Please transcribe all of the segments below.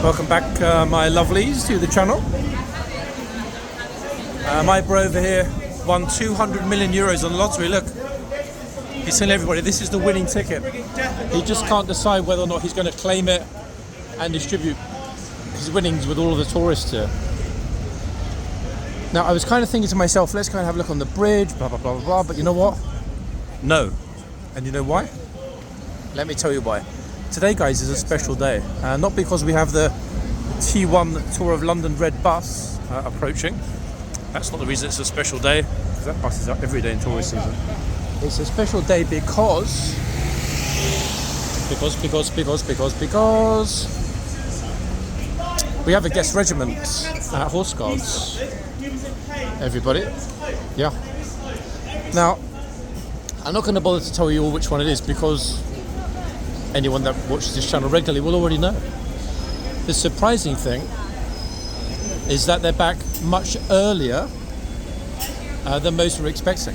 Welcome back, my lovelies, to the channel. My bro over here won 200 million euros on the lottery. Look, he's telling everybody this is the winning ticket. He just can't decide whether or not he's going to claim it and distribute his winnings with all of the tourists here. Now, I was kind of thinking to myself, let's kind of have a look on the bridge, blah, blah, blah, blah, blah. But you know what? No. And you know why? Let me tell you why. Today, guys, is a special day. Not because we have the T1 Tour of London red bus approaching. That's not the reason it's a special day, because that bus is up every day in tourist season. It's a special day because we have a guest regiment at Horse Guards. Everybody. Yeah. Now, I'm not going to bother to tell you all which one it is, because anyone that watches this channel regularly will already know. The surprising thing is that they're back much earlier than most were expecting.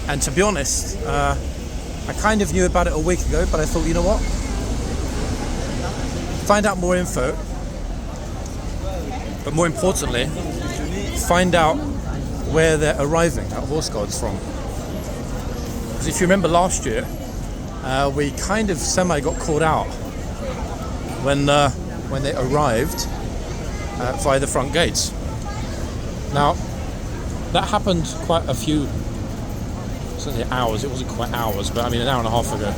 And to be honest, I kind of knew about it a week ago, but I thought, you know what? Find out more info, but more importantly, find out where they're arriving at Horse Guards from. Because if you remember last year, we kind of semi got caught out when they arrived via the front gates. Now, that happened quite a few, certainly hours, it wasn't quite hours, but I mean an hour and a half ago.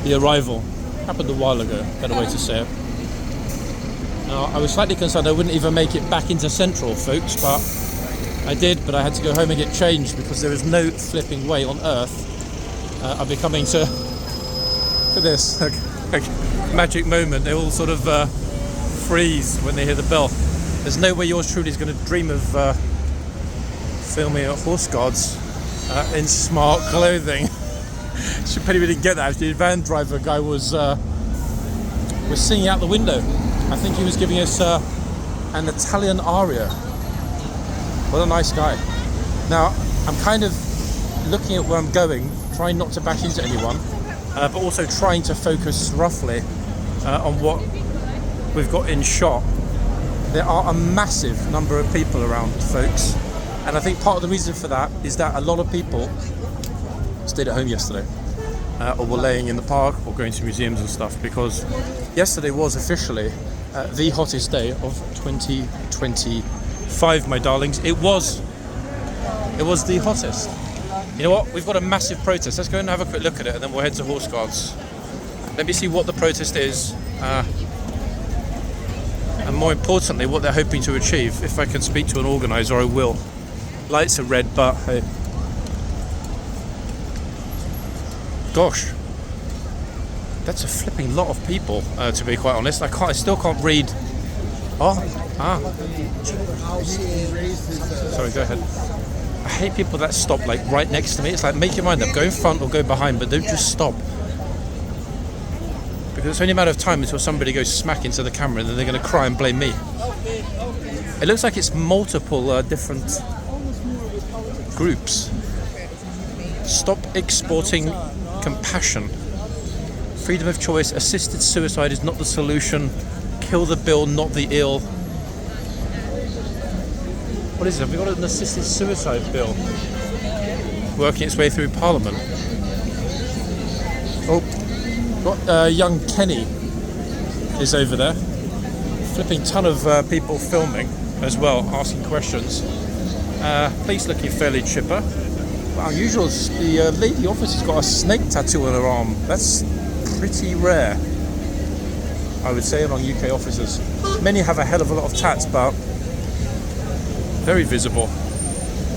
The arrival happened a while ago, better way to say it. Now, I was slightly concerned I wouldn't even make it back into Central, folks, but I did, but I had to go home and get changed because there is no flipping way on earth I'll be coming to this magic moment. They all sort of freeze when they hear the bell. There's no way yours truly is going to dream of filming at Horse Guards in smart clothing. Should probably didn't get that actually. The van driver guy was singing out the window. I think he was giving us an Italian aria. What a nice guy. Now, I'm kind of looking at where I'm going, trying not to bash into anyone, but also trying to focus roughly on what we've got in shot. There are a massive number of people around, folks, and I think part of the reason for that is that a lot of people stayed at home yesterday, or were laying in the park or going to museums and stuff, because yesterday was officially the hottest day of 2025, my darlings. It was the hottest. You know what? We've got a massive protest. Let's go and have a quick look at it, and then we'll head to Horse Guards. Let me see what the protest is, and more importantly, what they're hoping to achieve. If I can speak to an organiser, I will. Lights are red, but hey. Gosh, that's a flipping lot of people, to be quite honest. I still can't read. Sorry, go ahead. I hate people that stop like right next to me. It's like, make your mind up, go in front or go behind, but don't just stop. Because it's only a matter of time until somebody goes smack into the camera and then they're going to cry and blame me. It looks like it's multiple different groups. Stop exporting compassion. Freedom of choice. Assisted suicide is not the solution. Kill the bill, not the ill. What is it? We've got an assisted suicide bill working its way through Parliament. Oh, got young Kenny is over there. Flipping ton of people filming as well, asking questions. Police looking fairly chipper. But unusual, the lady officer's got a snake tattoo on her arm. That's pretty rare, I would say, among UK officers. Many have a hell of a lot of tats, but very visible.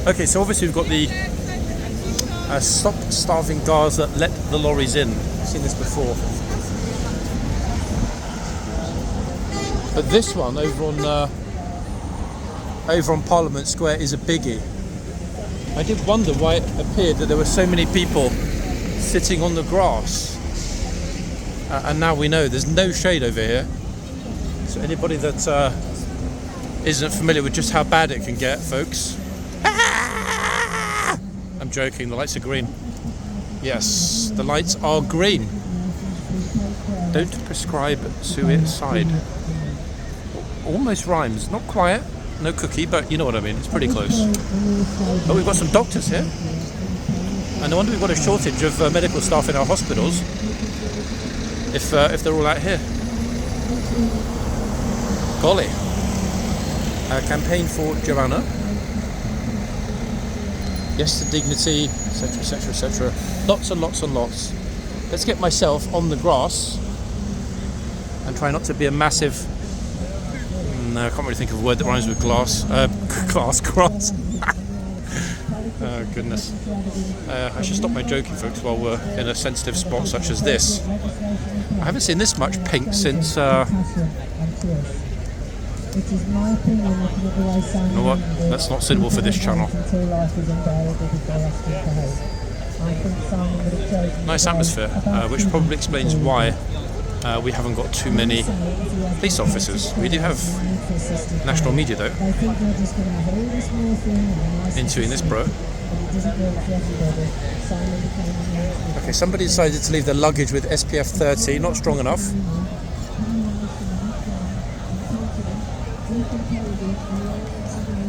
Okay, so obviously we've got the stop starving guards that let the lorries in. I've seen this before. But this one over on Parliament Square is a biggie. I did wonder why it appeared that there were so many people sitting on the grass. And now we know there's no shade over here. So anybody that isn't familiar with just how bad it can get, folks. I'm joking, the lights are green. Yes, the lights are green. Don't prescribe suicide. almost rhymes. Not quite, no cookie, but you know what I mean. It's pretty close. But we've got some doctors here. And no wonder we've got a shortage of medical staff in our hospitals if they're all out here. Golly. Campaign for Joanna. Yes to dignity, etc, etc, etc. Lots and lots and lots. Let's get myself on the grass and try not to be a massive... No, I can't really think of a word that rhymes with glass. Grass. Oh, goodness. I should stop my joking, folks, while we're in a sensitive spot such as this. I haven't seen this much pink since... You know what? That's not suitable for this channel. Nice atmosphere, which probably explains why we haven't got too many police officers. We do have national media, though, interviewing this bro. Okay, somebody decided to leave their luggage with SPF 30, not strong enough.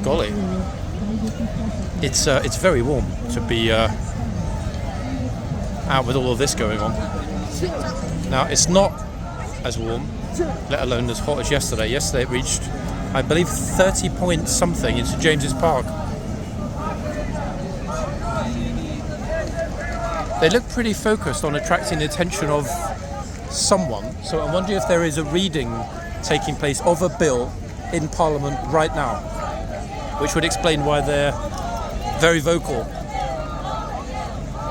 Golly, it's very warm to be out with all of this going on. Now, it's not as warm, let alone as hot as yesterday. Yesterday it reached, I believe, 30 point something in St James's Park. They look pretty focused on attracting the attention of someone, so I'm wondering if there is a reading taking place of a bill in Parliament right now, which would explain why they're very vocal.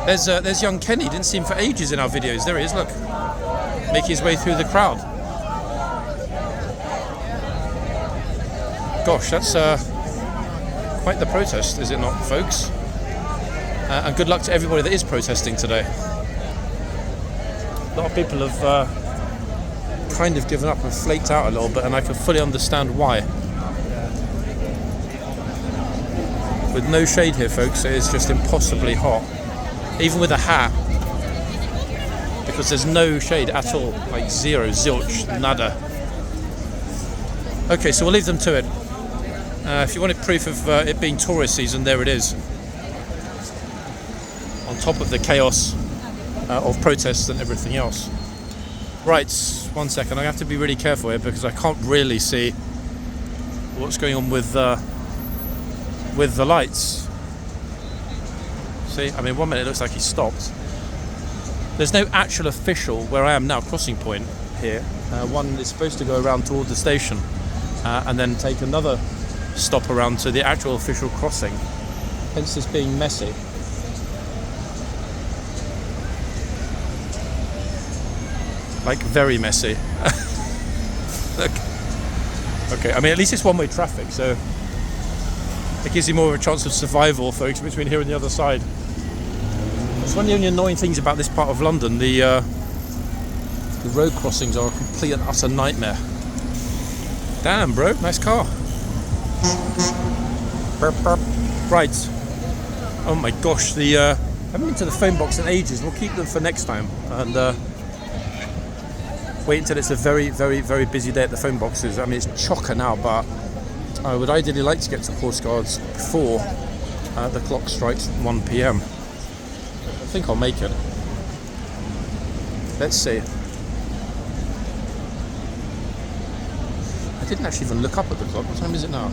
There's young Kenny, didn't see him for ages in our videos. There he is, look, making his way through the crowd. Gosh, that's quite the protest, is it not, folks? And good luck to everybody that is protesting today. A lot of people have kind of given up and flaked out a little bit, and I can fully understand why. With no shade here, folks, it is just impossibly hot. Even with a hat, because there's no shade at all, like zero, zilch, nada. Okay, so we'll leave them to it. If you wanted proof of it being tourist season, there it is. On top of the chaos of protests and everything else. Right, 1 second, I have to be really careful here because I can't really see what's going on with the lights. See, I mean, 1 minute it looks like he stopped. There's no actual official, where I am now, crossing point here. One is supposed to go around toward the station and then take another stop around to the actual official crossing, hence this being messy. Like, very messy. Look. Okay, I mean, at least it's one-way traffic, so it gives you more of a chance of survival, folks, between here and the other side. It's one of the only annoying things about this part of London. The road crossings are a complete and utter nightmare. Damn, bro, nice car. Burp, burp. Right. Oh my gosh, I haven't been to the phone box in ages. We'll keep them for next time. And wait until it's a very, very, very busy day at the phone boxes. I mean, it's chocker now, but I would ideally like to get to Horse Guards before the clock strikes 1 PM. I think I'll make it. Let's see. I didn't actually even look up at the clock. What time is it now?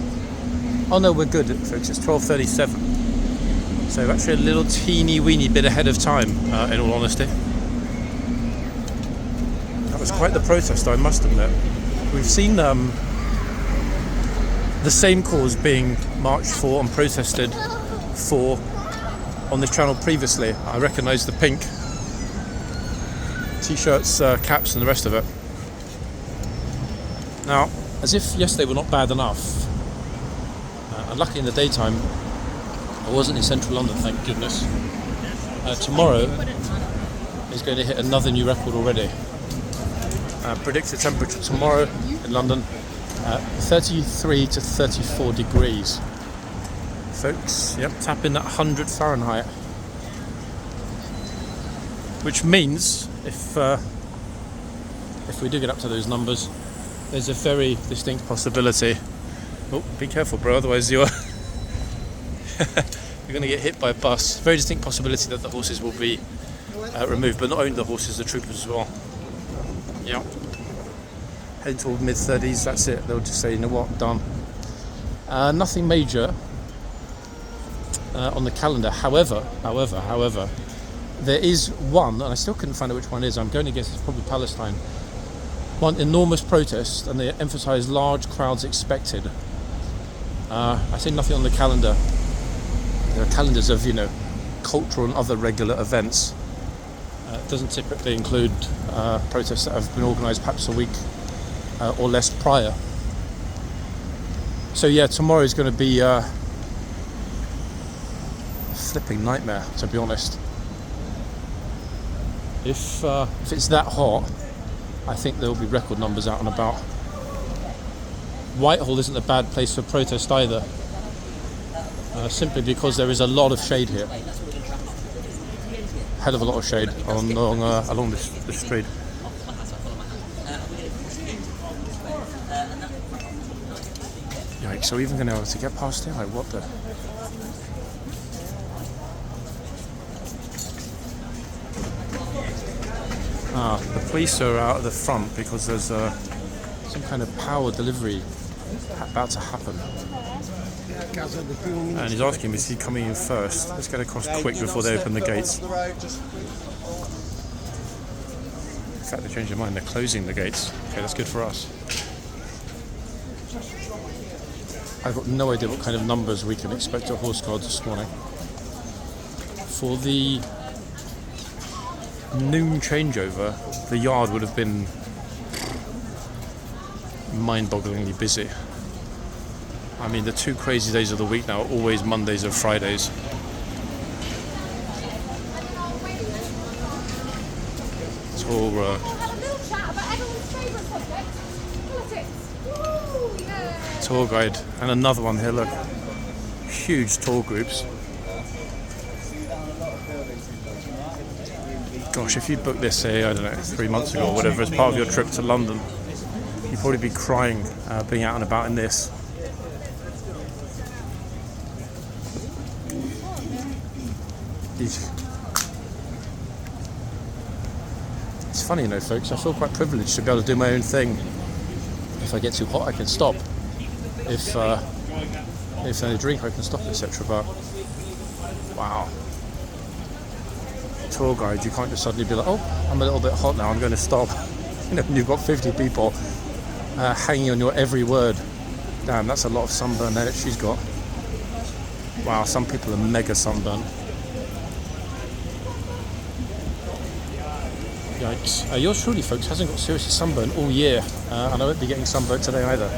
Oh no, we're good, folks. It's 12:37. So actually a little teeny weeny bit ahead of time, in all honesty. That was quite the protest, I must admit. We've seen the same cause being marched for and protested for on this channel previously. I recognise the pink t-shirts, caps and the rest of it. Now, as if yesterday were not bad enough, and luckily in the daytime I wasn't in central London, thank goodness. Tomorrow is going to hit another new record already. Predicted temperature tomorrow in London, 33 to 34 degrees. Folks, yep, tap in that 100 Fahrenheit. Which means, if we do get up to those numbers, there's a very distinct possibility. Oh, be careful, bro, otherwise you're going to get hit by a bus. Very distinct possibility that the horses will be removed, but not only the horses, the troopers as well. Yeah. Heading toward mid-30s, that's it. They'll just say, you know what, done. Nothing major on the calendar. However, there is one, and I still couldn't find out which one it is. I'm going to guess it's probably Palestine. One enormous protest, and they emphasise large crowds expected. I see nothing on the calendar. There are calendars of, cultural and other regular events. It doesn't typically include protests that have been organised perhaps a week or less prior. So yeah, tomorrow is going to be a flipping nightmare, to be honest. If it's that hot, I think there will be record numbers out and about. Whitehall isn't a bad place for protest either, simply because there is a lot of shade here. Hell of a lot of shade along this street. Yikes, so even going to be able to get past here? Like, what the? The police are out at the front because there's some kind of power delivery about to happen. And he's asking me, is he coming in first? Let's get across quick before they open the gates. In fact, they changed their mind, they're closing the gates. Okay, that's good for us. I've got no idea what kind of numbers we can expect at Horse Guards this morning. For the noon changeover, the yard would have been mind-bogglingly busy. I mean, the two crazy days of the week now are always Mondays and Fridays. Tour guide, and another one here, look. Huge tour groups. Gosh, if you booked this, say, I don't know, 3 months ago or whatever, as part of your trip to London, you'd probably be crying being out and about in this. It's funny, folks, I feel quite privileged to be able to do my own thing. If I get too hot, I can stop. If I need a drink, I can stop, etc. But, wow. Tour guide, you can't just suddenly be like, oh, I'm a little bit hot now, I'm going to stop. And you've got 50 people hanging on your every word. Damn, that's a lot of sunburn there that she's got. Wow, some people are mega sunburned. Yikes. Yours truly, folks, hasn't got seriously sunburn all year, and I won't be getting sunburnt today either.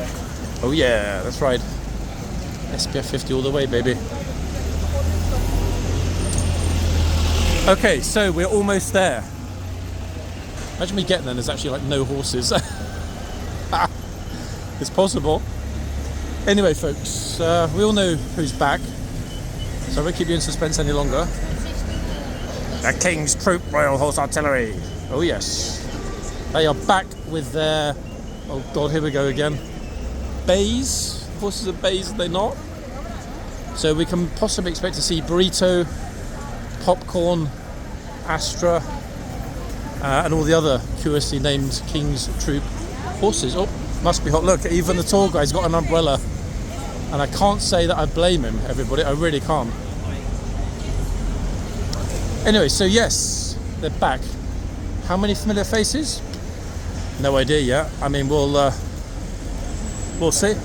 Oh yeah, that's right. SPF 50 all the way, baby. Okay, so we're almost there. Imagine me getting there and there's actually like no horses. It's possible. Anyway, folks, we all know who's back, so I won't keep you in suspense any longer. The King's Troop Royal Horse Artillery. Oh yes, they are back with their, oh god, here we go again, bays. Horses are bays, are they not? So we can possibly expect to see Burrito, Popcorn, Astra, and all the other curiously named King's Troop horses. Oh, must be hot. Look, even the tall guy's got an umbrella, and I can't say that I blame him, everybody, I really can't. Anyway, so yes, they're back. How many familiar faces? No idea yet. I mean, we'll see.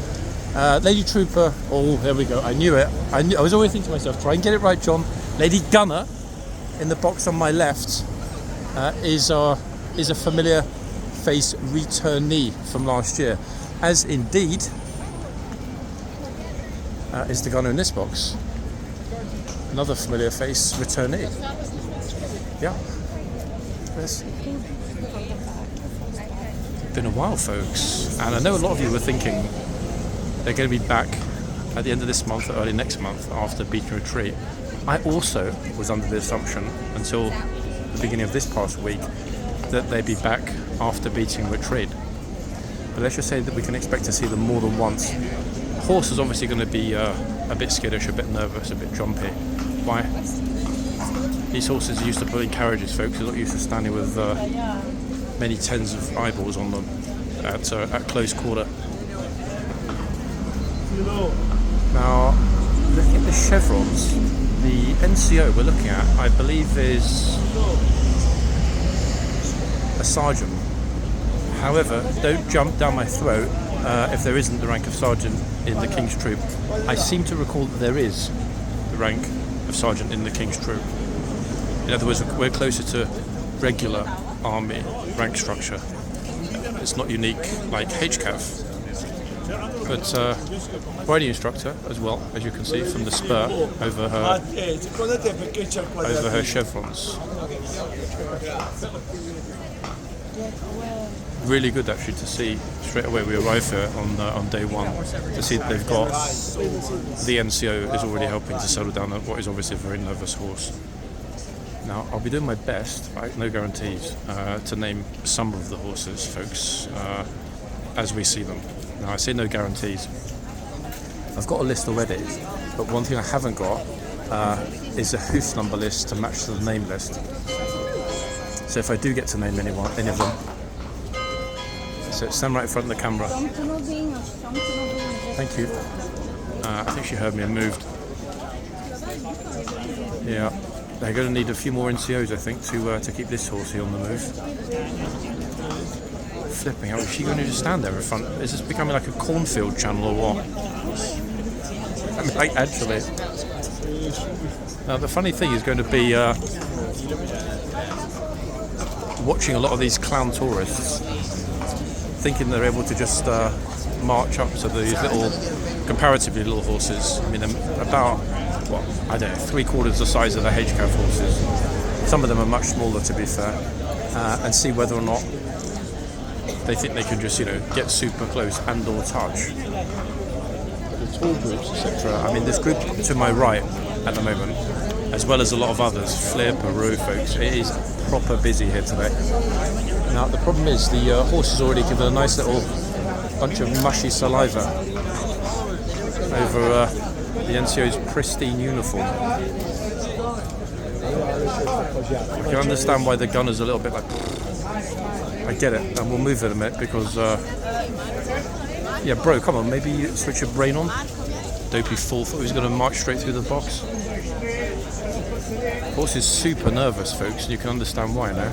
Lady Trooper. Oh, there we go. I knew it. I was always thinking to myself, try and get it right, John. Lady Gunner, in the box on my left, is a familiar face returnee from last year, as indeed is the Gunner in this box. Another familiar face returnee. Yeah. It's been a while, folks, and I know a lot of you were thinking they're going to be back at the end of this month or early next month after Beacon Retreat. I also was under the assumption until the beginning of this past week that they'd be back after Beacon Retreat. but let's just say that we can expect to see them more than once. The horse is obviously going to be a bit skittish, a bit nervous, a bit jumpy. Why? These horses are used to pulling carriages, folks. They're not used to standing with many tens of eyeballs on them at close quarter. Now, looking at the chevrons, the NCO we're looking at, I believe, is a sergeant. However, don't jump down my throat if there isn't the rank of sergeant in the King's Troop. I seem to recall that there is the rank of sergeant in the King's Troop. In other words, we're closer to regular army rank structure. It's not unique like HCAV. But riding instructor as well, as you can see from the spur over her chevrons. Really good actually to see straight away we arrive here on day one to see that they've got the NCO is already helping to settle down what is obviously a very nervous horse. Now I'll be doing my best, right, no guarantees, to name some of the horses, folks, as we see them. Now I say no guarantees. I've got a list already, but one thing I haven't got is a hoof number list to match to the name list. So if I do get to name any of them, so stand right in front of the camera. Thank you. I think she heard me and moved. Yeah, they're going to need a few more NCOs, I think, to keep this horsey on the move. Flipping out, is she going to just stand there in front? Is this becoming like a cornfield channel or what? I mean, like, actually. Now, the funny thing is going to be watching a lot of these clown tourists thinking they're able to just march up to these little, comparatively little horses. I mean, they're about, what, I don't know, 3/4 the size of the HCAV horses. Some of them are much smaller, to be fair, and see whether or not they think they can just, get super close and or touch. The tall groups, etc. I mean, this group to my right at the moment, as well as a lot of others, Flair, Peru, folks, it is proper busy here today. Now, the problem is the horse has already given a nice little bunch of mushy saliva over the NCO's pristine uniform. I can understand why the gunner's a little bit like, I get it, and we'll move it a minute because, yeah, bro, come on, maybe you switch your brain on. Dopey fool thought he was going to march straight through the box. Horse is super nervous, folks, and you can understand why now.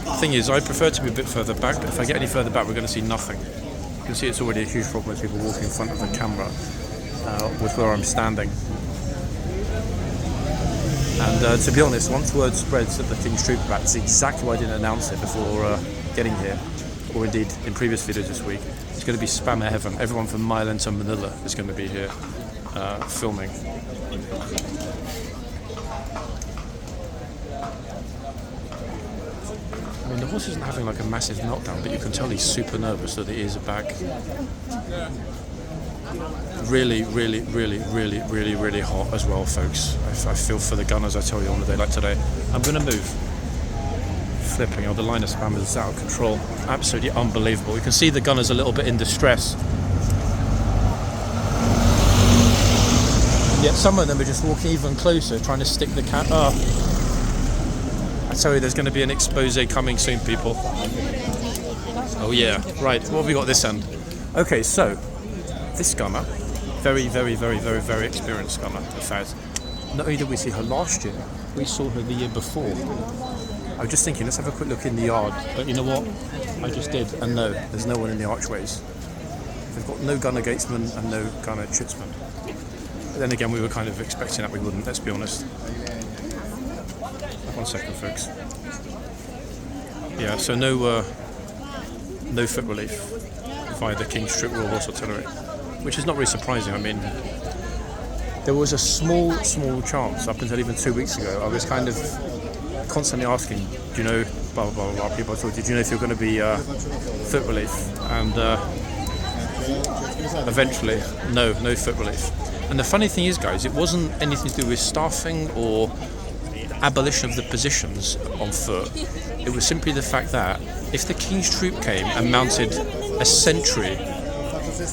The thing is, I prefer to be a bit further back, but if I get any further back, we're going to see nothing. You can see it's already a huge problem with people walking in front of the camera with where I'm standing. And to be honest, once word spreads at the King's Troop about it's exactly why I didn't announce it before getting here, or indeed in previous videos this week, it's going to be spammer heaven. Everyone from Milan to Manila is going to be here filming. I mean, the horse isn't having like a massive meltdown, but you can tell he's super nervous that the ears are back. Really, really, really, really, really, really hot as well, folks. I feel for the gunners, I tell you, on a day like today. I'm going to move. Flipping, the line of spammers is out of control. Absolutely unbelievable. You can see the gunners a little bit in distress. And yet some of them are just walking even closer, trying to stick the cat. I tell you, there's going to be an expose coming soon, people. Oh yeah, right. What have we got this end? Okay, so this gunner, very, very, very, very, very experienced gunner, in fact. Not only did we see her last year, we saw her the year before. I was just thinking, let's have a quick look in the yard. But you know what? I just did, and no, there's no one in the archways. They've got no gunner gatesman and no gunner chitsman. But then again, we were kind of expecting that we wouldn't, let's be honest. 1 second, folks. Yeah, so no foot relief via the King's Troop Royal Horse Artillery, which is not really surprising. I mean, there was a small chance up until even 2 weeks ago. I was kind of constantly asking, do you know, blah, blah, blah, blah. People told you, do you know if you're going to be foot relief? And eventually, no foot relief. And the funny thing is, guys, it wasn't anything to do with staffing or abolition of the positions on foot. It was simply the fact that if the King's Troop came and mounted a sentry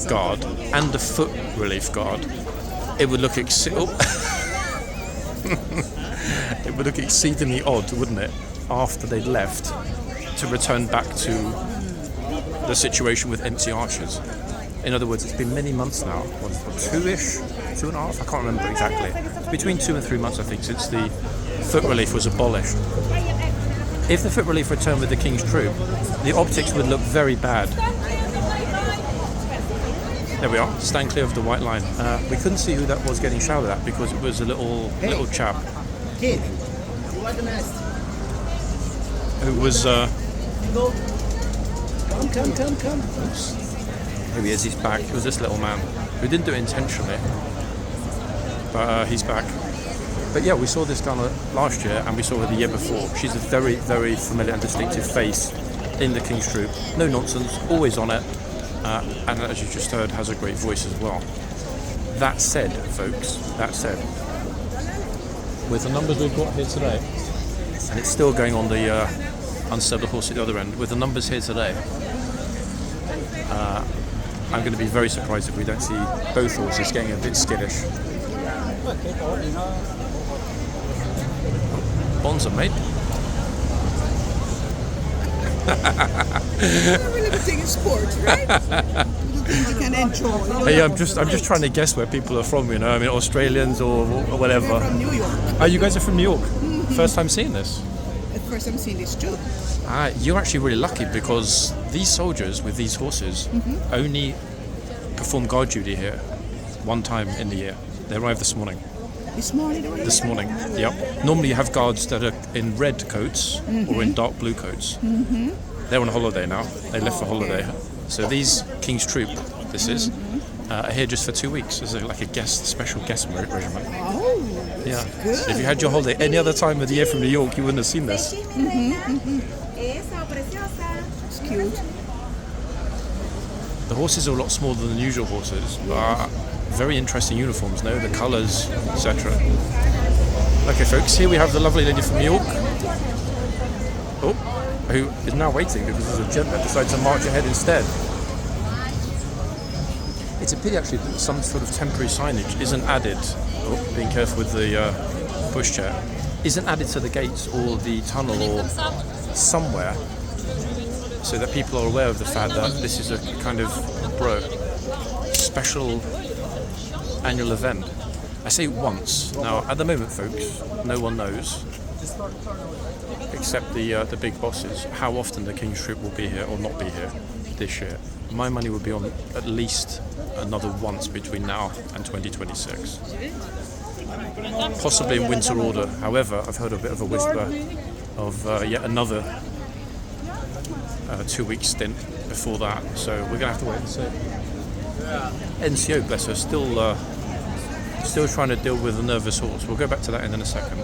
guard and a foot relief guard, it would look it would look exceedingly odd, wouldn't it, after they'd left, to return back to the situation with empty archers. In other words, it's been many months now, two-ish, 2.5, I can't remember exactly. It's between 2 and 3 months, I think, since the foot relief was abolished. If the foot relief returned with the King's Troop, the optics would look very bad. There we are, stand clear of the white line. We couldn't see who that was getting shouted at because it was a little chap who was... Come. Oops. Here he is, he's back. It was this little man who didn't do it intentionally, but he's back. But yeah, we saw this gunner last year and we saw her the year before. She's a very, very familiar and distinctive face in the King's Troop. No nonsense, always on it. And as you just heard, has a great voice as well. That said, folks, with the numbers we've got here today, and it's still going on the unstable horse at the other end, with the numbers here today, I'm going to be very surprised if we don't see both horses getting a bit skittish. Bonds are made. We're limiting in sports, right? You can enjoy. Hey, I'm just trying to guess where people are from. You know, I mean, Australians or whatever. We're from New York. Oh, you guys are from New York. Mm-hmm. First time seeing this. First time seeing this too. You're actually really lucky because these soldiers with these horses only perform guard duty here one time in the year. They arrived this morning. This morning already? This morning, yep. Normally you have guards that are in red coats or in dark blue coats. They're on holiday now. They left for holiday. So these King's Troop, this is, are here just for 2 weeks. This is like a special guest regiment. Oh, yeah. good. So if you had your holiday any other time of the year from New York, you wouldn't have seen this. It's cute. The horses are a lot smaller than the usual horses, but very interesting uniforms, no? The colours, etc. Okay, folks, here we have the lovely lady from New York, who is now waiting because there's a gent that decided to march ahead instead. It's a pity actually that some sort of temporary signage isn't added, being careful with the pushchair, isn't added to the gates or the tunnel or somewhere, so that people are aware of the fact that this is a kind of special annual event. I say once. Now, at the moment, folks, no one knows, except the big bosses, how often the King's Troop will be here or not be here this year. My money would be on at least another once between now and 2026. Possibly in winter order. However, I've heard a bit of a whisper of yet another 2-week stint before that, so we're going to have to wait and see. NCO, bless her, still trying to deal with a nervous horse. We'll go back to that in a second.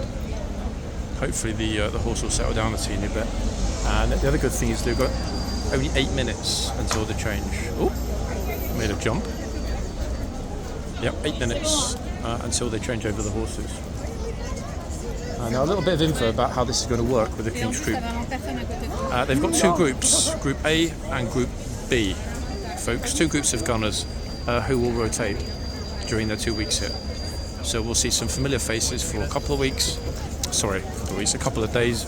Hopefully the horse will settle down a teeny bit. And the other good thing is they've got only 8 minutes until the change. Oh, made a jump. Yep, 8 minutes until they change over the horses. Now a little bit of info about how this is going to work with the King's Troop. They've got 2 groups, Group A and Group B, folks. 2 groups of gunners who will rotate during their 2 weeks here. So we'll see some familiar faces for a couple of days,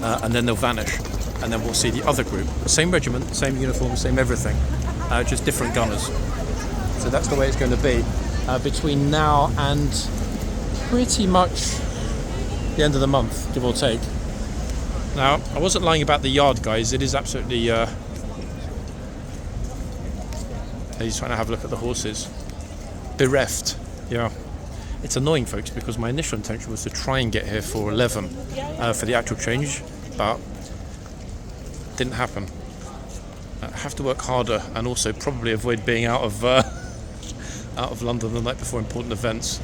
and then they'll vanish. And then we'll see the other group, same regiment, same uniform, same everything, just different gunners. So that's the way it's going to be between now and pretty much the end of the month, give or take. Now, I wasn't lying about the yard, guys. It is absolutely... he's trying to have a look at the horses. Bereft, yeah. It's annoying, folks, because my initial intention was to try and get here for 11 for the actual change, but didn't happen. I have to work harder and also probably avoid being out of London the night before important events.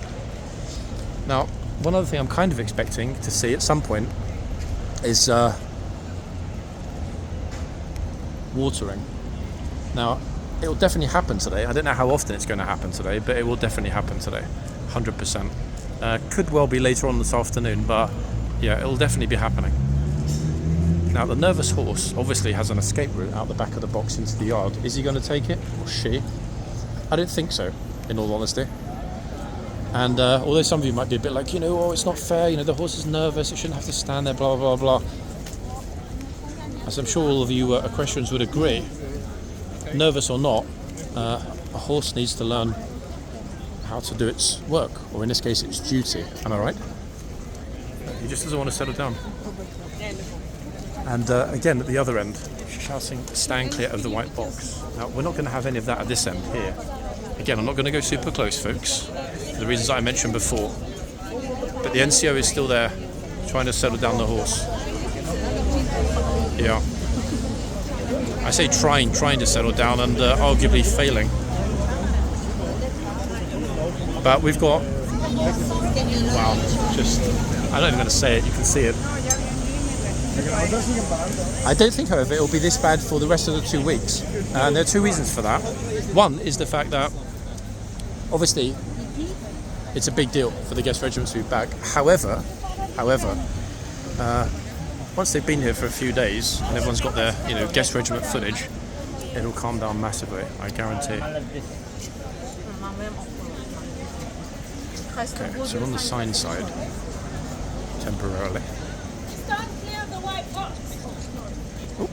Now, one other thing I'm kind of expecting to see at some point is watering. Now, it will definitely happen today. I don't know how often it's going to happen today, but it will definitely happen today, 100%. Could well be later on this afternoon, but yeah, it will definitely be happening. Now the nervous horse obviously has an escape route out the back of the box into the yard. Is he going to take it, or she? I don't think so, in all honesty. And although some of you might be a bit like, oh, it's not fair, the horse is nervous, it shouldn't have to stand there, blah, blah, blah. As I'm sure all of you equestrians would agree, nervous or not, a horse needs to learn how to do its work, or in this case, its duty. Am I right? He just doesn't want to settle down. And again, at the other end, she's shouting, stand clear of the white box. Now, we're not going to have any of that at this end here. Again, I'm not going to go super close, folks, for the reasons I mentioned before. But the NCO is still there, trying to settle down the horse. Yeah. I say trying to settle down and arguably failing. But we've got, wow, just, I'm not even going to say it, you can see it. I don't think, however, it will be this bad for the rest of the 2 weeks. And there are two reasons for that. One is the fact that, obviously, it's a big deal for the guest regiments to be back. However, once they've been here for a few days and everyone's got their, guest regiment footage, it'll calm down massively, I guarantee. Okay, so we're on the sign side, temporarily. Oh.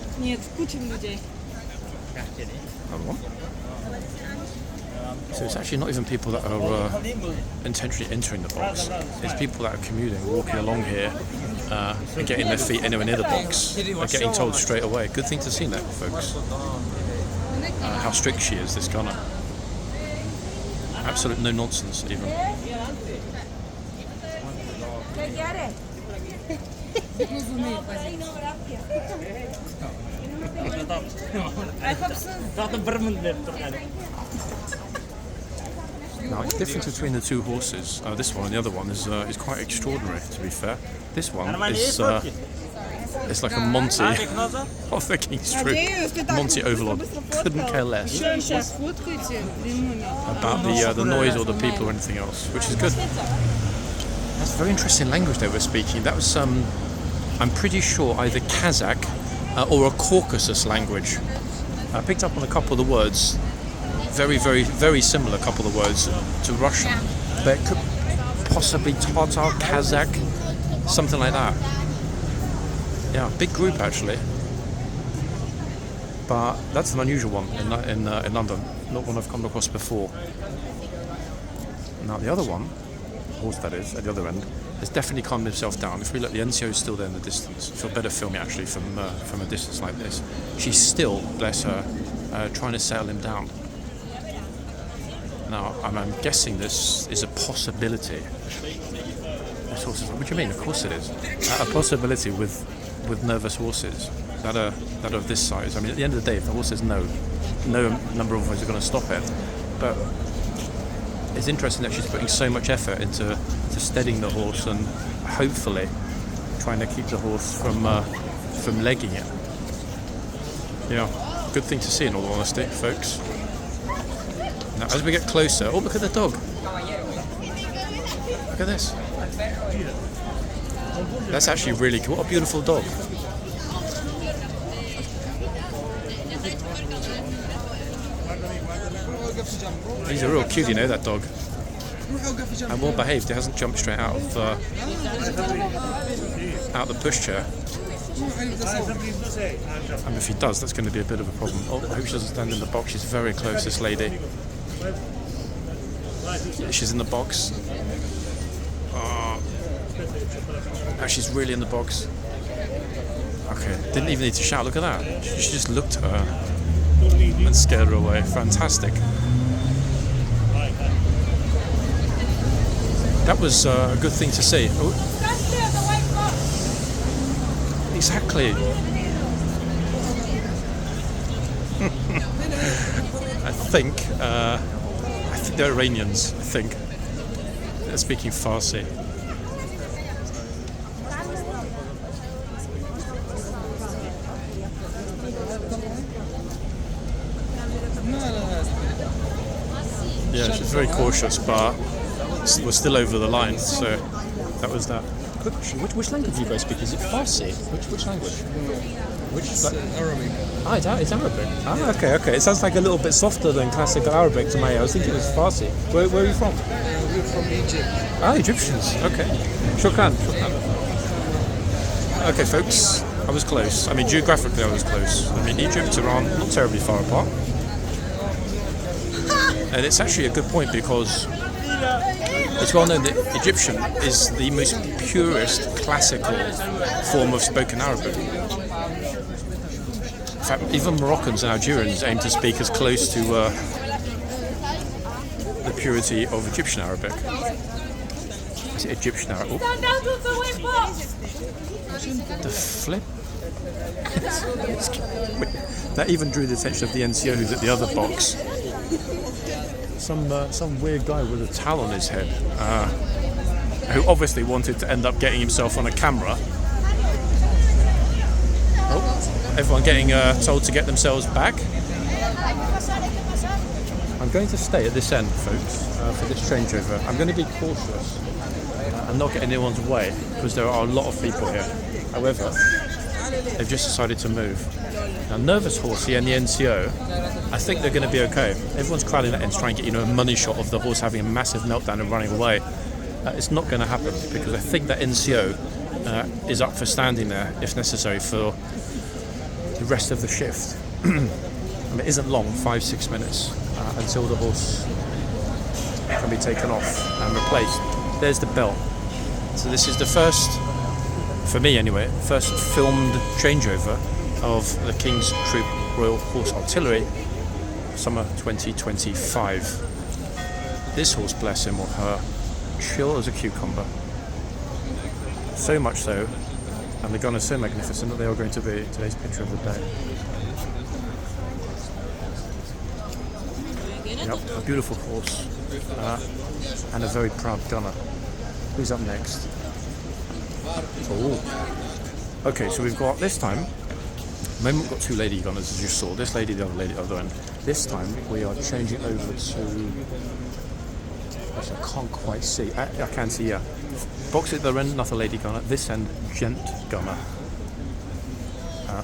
Another one. So it's actually not even people that are intentionally entering the box. It's people that are commuting, walking along here, and getting their feet anywhere near the box. They're getting told straight away. Good thing to see that, folks. How strict she is, this gunner. Absolute no nonsense, even. Now, the difference between the two horses, this one and the other one, is quite extraordinary, to be fair. This one is it's like a Monty of the King's Troop. Monty Overlord. Couldn't care less about the noise or the people or anything else, which is good. That's a very interesting language they were speaking. That was, I'm pretty sure, either Kazakh or a Caucasus language. I picked up on a couple of the words. Very, very, very similar couple of words to Russian, but it could possibly Tatar, Kazakh, something like that. Yeah, big group actually, but that's an unusual one in London, not one I've come across before. Now the other one, horse that is, at the other end, has definitely calmed himself down. If we look, the NCO is still there in the distance. I feel better filming actually from a distance like this. She's still, bless her, trying to settle him down. Now, I'm guessing this is a possibility. This horse is, what do you mean? Of course it is. A possibility with nervous horses that are of this size. I mean, at the end of the day, if the horse says no number of horses are going to stop it. But it's interesting that she's putting so much effort into steadying the horse and hopefully trying to keep the horse from legging it. Yeah, good thing to see in all honesty, folks. Now, as we get closer, oh, look at the dog. Look at this. That's actually really cool. What a beautiful dog. He's a real cutie, that dog. And well behaved. He hasn't jumped straight out of the pushchair. And if he does, that's going to be a bit of a problem. Oh, I hope she doesn't stand in the box. She's very close, this lady. She's in the box. Now she's really in the box. Okay, didn't even need to shout. Look at that. She just looked at her and scared her away. Fantastic. That was a good thing to see. Oh. Exactly. I think they're Iranians. I think they're speaking Farsi. Yeah, she's very cautious, but we're still over the line, so that was that. quick question. Which language do you guys speak? Is it Farsi? Which language? It's Arabic. Ah, it's Arabic. Ah, okay. It sounds like a little bit softer than classical Arabic to me. I was thinking it was Farsi. Where are you from? We're from Egypt. Ah, Egyptians. Okay. Shukran. Okay, folks. I was close. I mean, geographically, I was close. I mean, Egypt, Iran, not terribly far apart. And it's actually a good point because it's well known that Egyptian is the most purest classical form of spoken Arabic. In fact, even Moroccans and Algerians aim to speak as close to the purity of Egyptian Arabic. Is it Egyptian Arabic? The flip? That even drew the attention of the NCO who's at the other box. Some weird guy with a towel on his head, who obviously wanted to end up getting himself on a camera. Oh, everyone getting told to get themselves back. I'm going to stay at this end, folks, for this changeover. I'm going to be cautious and not get in anyone's way because there are a lot of people here. However, they've just decided to move. Now, Nervous Horsey and the NCO, I think they're going to be okay. Everyone's crowding that in to try and get a money shot of the horse having a massive meltdown and running away. It's not going to happen because I think that NCO is up for standing there if necessary for the rest of the shift. I mean, it isn't long, 5-6 minutes until the horse can be taken off and replaced. There's the bell. So this is the first, for me anyway, first filmed changeover of the King's Troop Royal Horse Artillery, summer 2025. This horse, bless him or her, chill as a cucumber. So much so, and the gun is so magnificent that they are going to be today's picture of the day. Yep, a beautiful horse, and a very proud gunner. Who's up next? Oh. Okay, so we've got this time. At the moment we've got two lady gunners, as you saw. This lady, the other lady, the other end. This time we are changing over to. Actually, I can't quite see. I can see, yeah. Box at the end, another lady gunner. This end, gent gunner.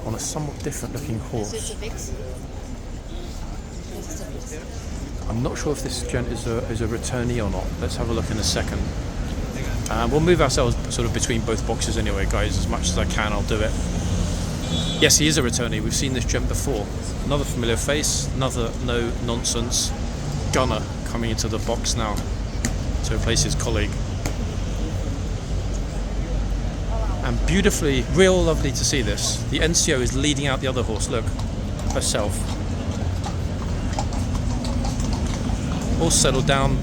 On a somewhat different looking horse. I'm not sure if this gent is a returnee or not. Let's have a look in a second. We'll move ourselves sort of between both boxes anyway, guys. As much as I can, I'll do it. Yes, he is a returnee. We've seen this gent before. Another familiar face, another no-nonsense gunner coming into the box now to replace his colleague. And beautifully, real lovely to see this. The NCO is leading out the other horse, look, herself. All settled down,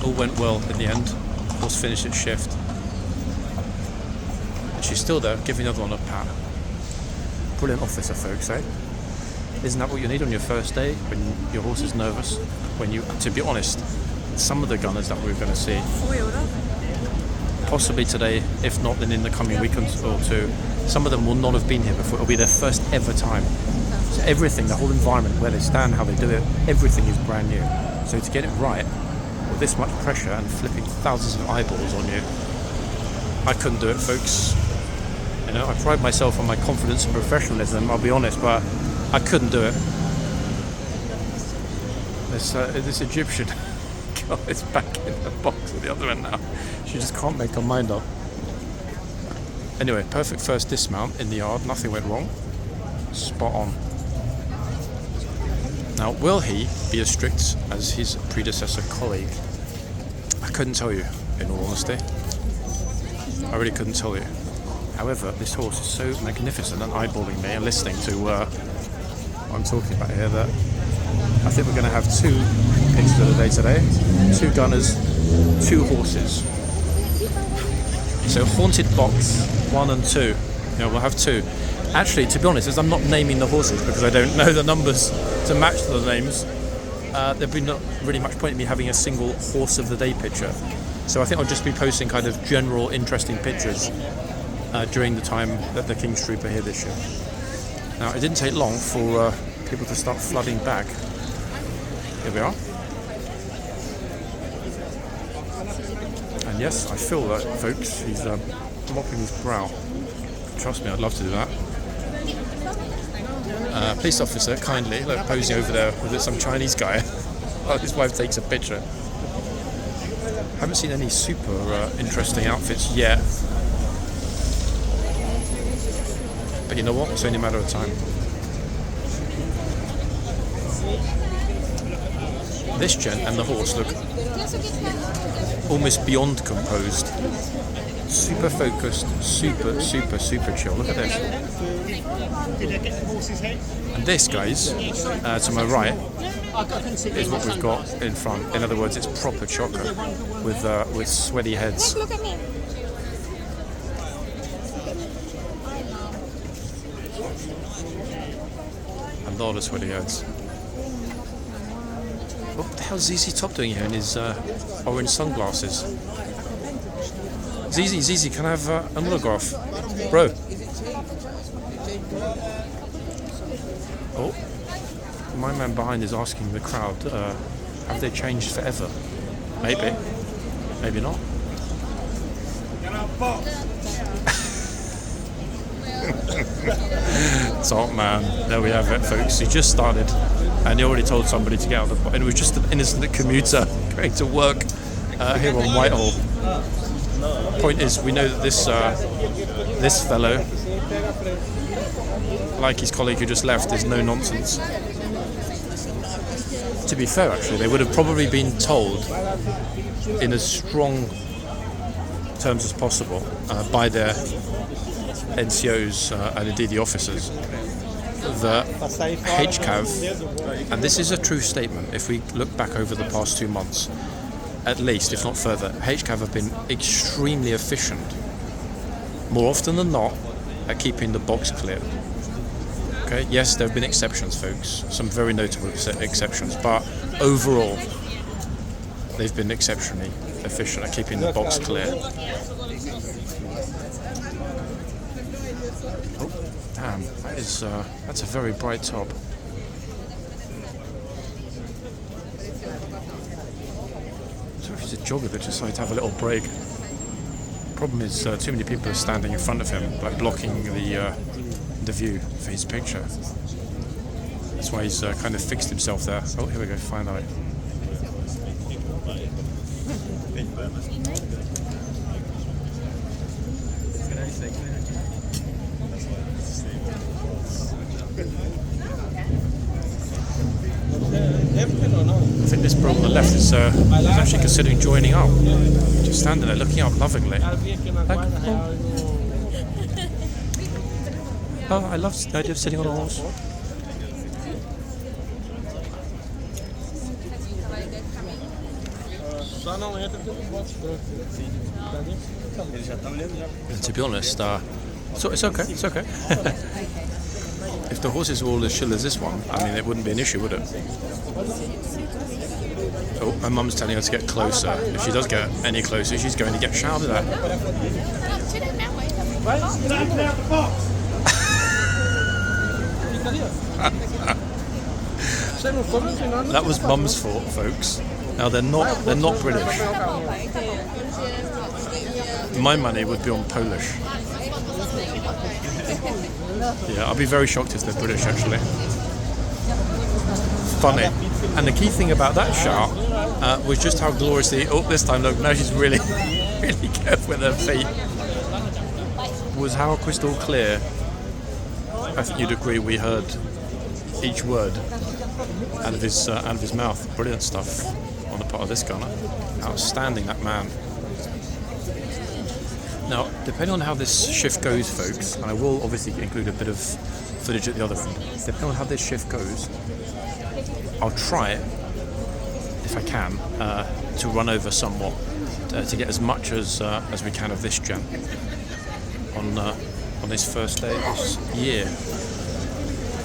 all went well in the end. Horse finished its shift. And she's still there, giving the other one a pat. Brilliant officer, folks, eh? Isn't that what you need on your first day when your horse is nervous? When you, to be honest, some of the gunners that we're going to see, possibly today, if not then in the coming week or two, some of them will not have been here before. It'll be their first ever time. So everything, the whole environment, where they stand, how they do it, everything is brand new. So to get it right, with this much pressure and flipping thousands of eyeballs on you, I couldn't do it, folks. You know, I pride myself on my confidence and professionalism, I'll be honest, but I couldn't do it. This Egyptian girl is back in the box at the other end now. She just can't make her mind up. Anyway, perfect first dismount in the yard, nothing went wrong. Spot on. Now, will he be as strict as his predecessor colleague? I couldn't tell you, in all honesty. I really couldn't tell you. However, this horse is so magnificent and eyeballing me and listening to what I'm talking about here that I think we're going to have two pictures of the day today. Two gunners, two horses. So haunted box 1 and 2. You know, we'll have two. Actually, to be honest, as I'm not naming the horses because I don't know the numbers to match the names, there'd be not really much point in me having a single horse of the day picture. So I think I'll just be posting kind of general interesting pictures during the time that the King's Troop are here this year. Now, it didn't take long for people to start flooding back. Here we are. And yes, I feel that, folks. He's mopping his brow. Trust me, I'd love to do that. Police officer kindly posing over there with some Chinese guy while his wife takes a picture. Haven't seen any super interesting outfits yet. But you know what? It's only a matter of time. This gent and the horse look almost beyond composed. Super focused, super chill. Look at this. And this, guys, to my right, is what we've got in front. In other words, it's proper chocker with sweaty heads. Look at me. A lot of sweaty heads. What the hell's ZZ Top doing here in his orange sunglasses? ZZ, can I have an autograph? Bro. Oh, my man behind is asking the crowd, have they changed forever? Maybe. Maybe not. Top man. There we have it, folks. He just started and he already told somebody to get out of the... And it was just an innocent commuter going to work here on Whitehall. Point is, we know that this fellow, like his colleague who just left, is no nonsense. To be fair, actually, they would have probably been told in as strong terms as possible by their NCOs and indeed the officers that HCAV, and this is a true statement, if we look back over the past 2 months, at least, if not further, HCAV have been extremely efficient, more often than not, at keeping the box clear. Okay, yes, there have been exceptions, folks, some very notable exceptions, but overall, they've been exceptionally efficient at keeping the box clear. Oh, damn, that's a very bright top. He's a jogger that decided to have a little break. Problem is, too many people are standing in front of him, like blocking the view for his picture. That's why he's kind of fixed himself there. Oh, here we go, finally. I think this bro on the left is actually considering joining up. Just standing there looking up lovingly. Like, oh, I love the idea of sitting on a horse. To be honest, so it's okay, it's okay. If the horses were all as chill as this one, I mean, it wouldn't be an issue, would it? Oh, my mum's telling her to get closer. If she does get any closer, she's going to get shouted at. That was mum's fault, folks. Now they're not British. My money would be on Polish. Yeah, I'll be very shocked if they're British, actually. Funny. And the key thing about that shout was just how gloriously... Oh, this time, look, now she's really, really careful with her feet. Was how crystal clear, I think you'd agree, we heard each word out of his mouth. Brilliant stuff on the part of this gunner. Outstanding, that man. Now, depending on how this shift goes, folks, and I will obviously include a bit of footage at the other end, depending on how this shift goes, I'll try, if I can, to run over somewhat, to get as much as we can of this gent on his first day of this year.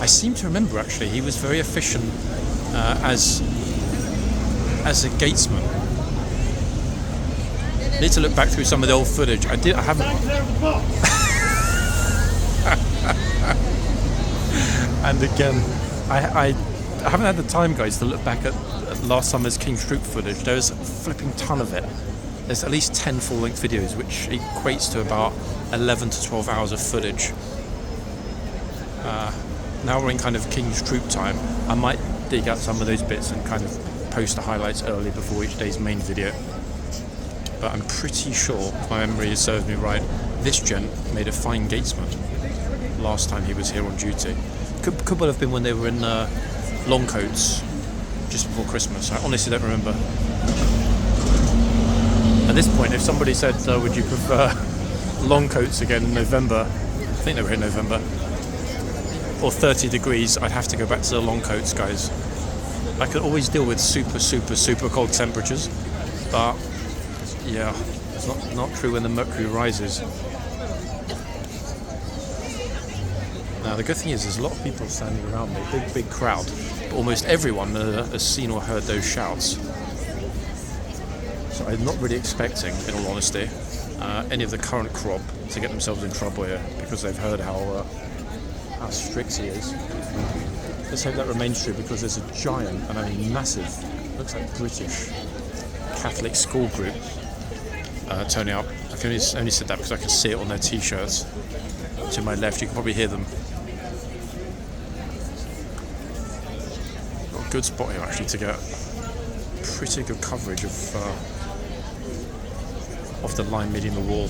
I seem to remember, actually, he was very efficient as a gatesman. I need to look back through some of the old footage. I haven't. And again, I haven't had the time, guys, to look back at last summer's King's Troop footage. There was a flipping ton of it. there's at least 10 full-length videos, which equates to about 11 to 12 hours of footage. Now we're in kind of King's Troop time. I might dig out some of those bits and kind of post the highlights early before each day's main video. But I'm pretty sure, if my memory serves me right, this gent made a fine gatesman last time he was here on duty. Could well have been when they were in long coats just before Christmas. I honestly don't remember. At this point, if somebody said, would you prefer long coats again in November, I think they were in November, or 30 degrees, I'd have to go back to the long coats, guys. I could always deal with super cold temperatures, but yeah, it's not true when the mercury rises. Now the good thing is there's a lot of people standing around me, big crowd, but almost everyone has seen or heard those shouts. So I'm not really expecting, in all honesty, any of the current crop to get themselves in trouble here because they've heard how strict he is. Let's hope that remains true, because there's a giant, and I mean massive, looks like British Catholic school group turning up. I can only said that because I can see it on their t-shirts. To my left, you can probably hear them. Got a good spot here actually to get pretty good coverage of the line meeting the wall.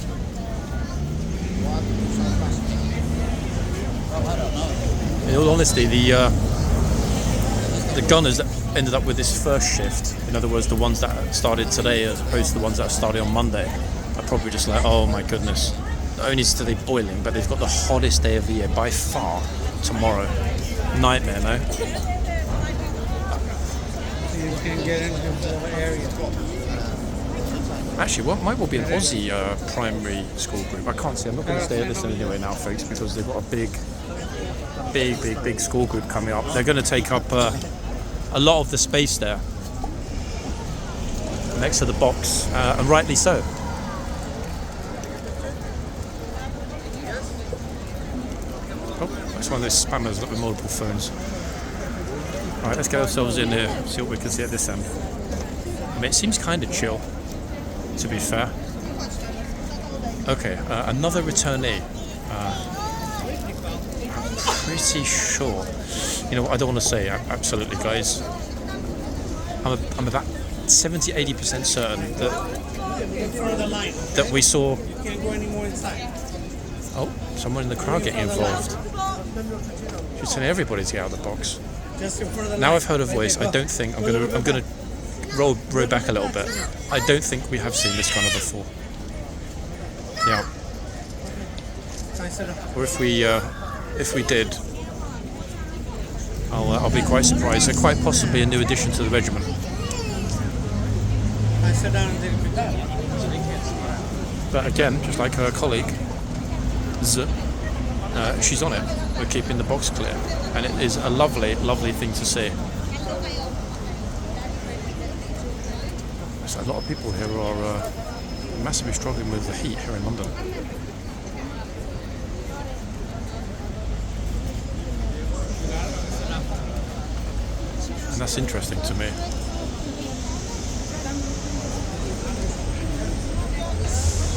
In all honesty, the gunners that ended up with this first shift, in other words the ones that started today as opposed to the ones that started on Monday, are probably just like, oh my goodness, not only is today boiling, but they've got the hottest day of the year by far tomorrow. Nightmare, no? So you can get into the area. Actually, what might well be an Aussie primary school group. I can't see. I'm not going to stay at this anyway now, folks, because they've got a big school group coming up. They're going to take up a lot of the space there next to the box, and rightly so. Oh, that's one of those spammers with multiple phones. Alright, let's get ourselves in here, see what we can see at this end. I mean, it seems kind of chill, to be fair. Okay, another returnee. Pretty sure, you know what, I don't want to say absolutely, guys. I'm about 70-80% certain that we saw. Oh, someone in the crowd getting involved. She's telling everybody to get out of the box. Now I've heard a voice. I don't think I'm gonna roll back a little bit. I don't think we have seen this gunner before. Yeah. Or if we did, I'll be quite surprised. So quite possibly a new addition to the regiment. But again, just like her colleague, she's on it. We're keeping the box clear, and it is a lovely thing to see. So a lot of people here are massively struggling with the heat here in London. And that's interesting to me.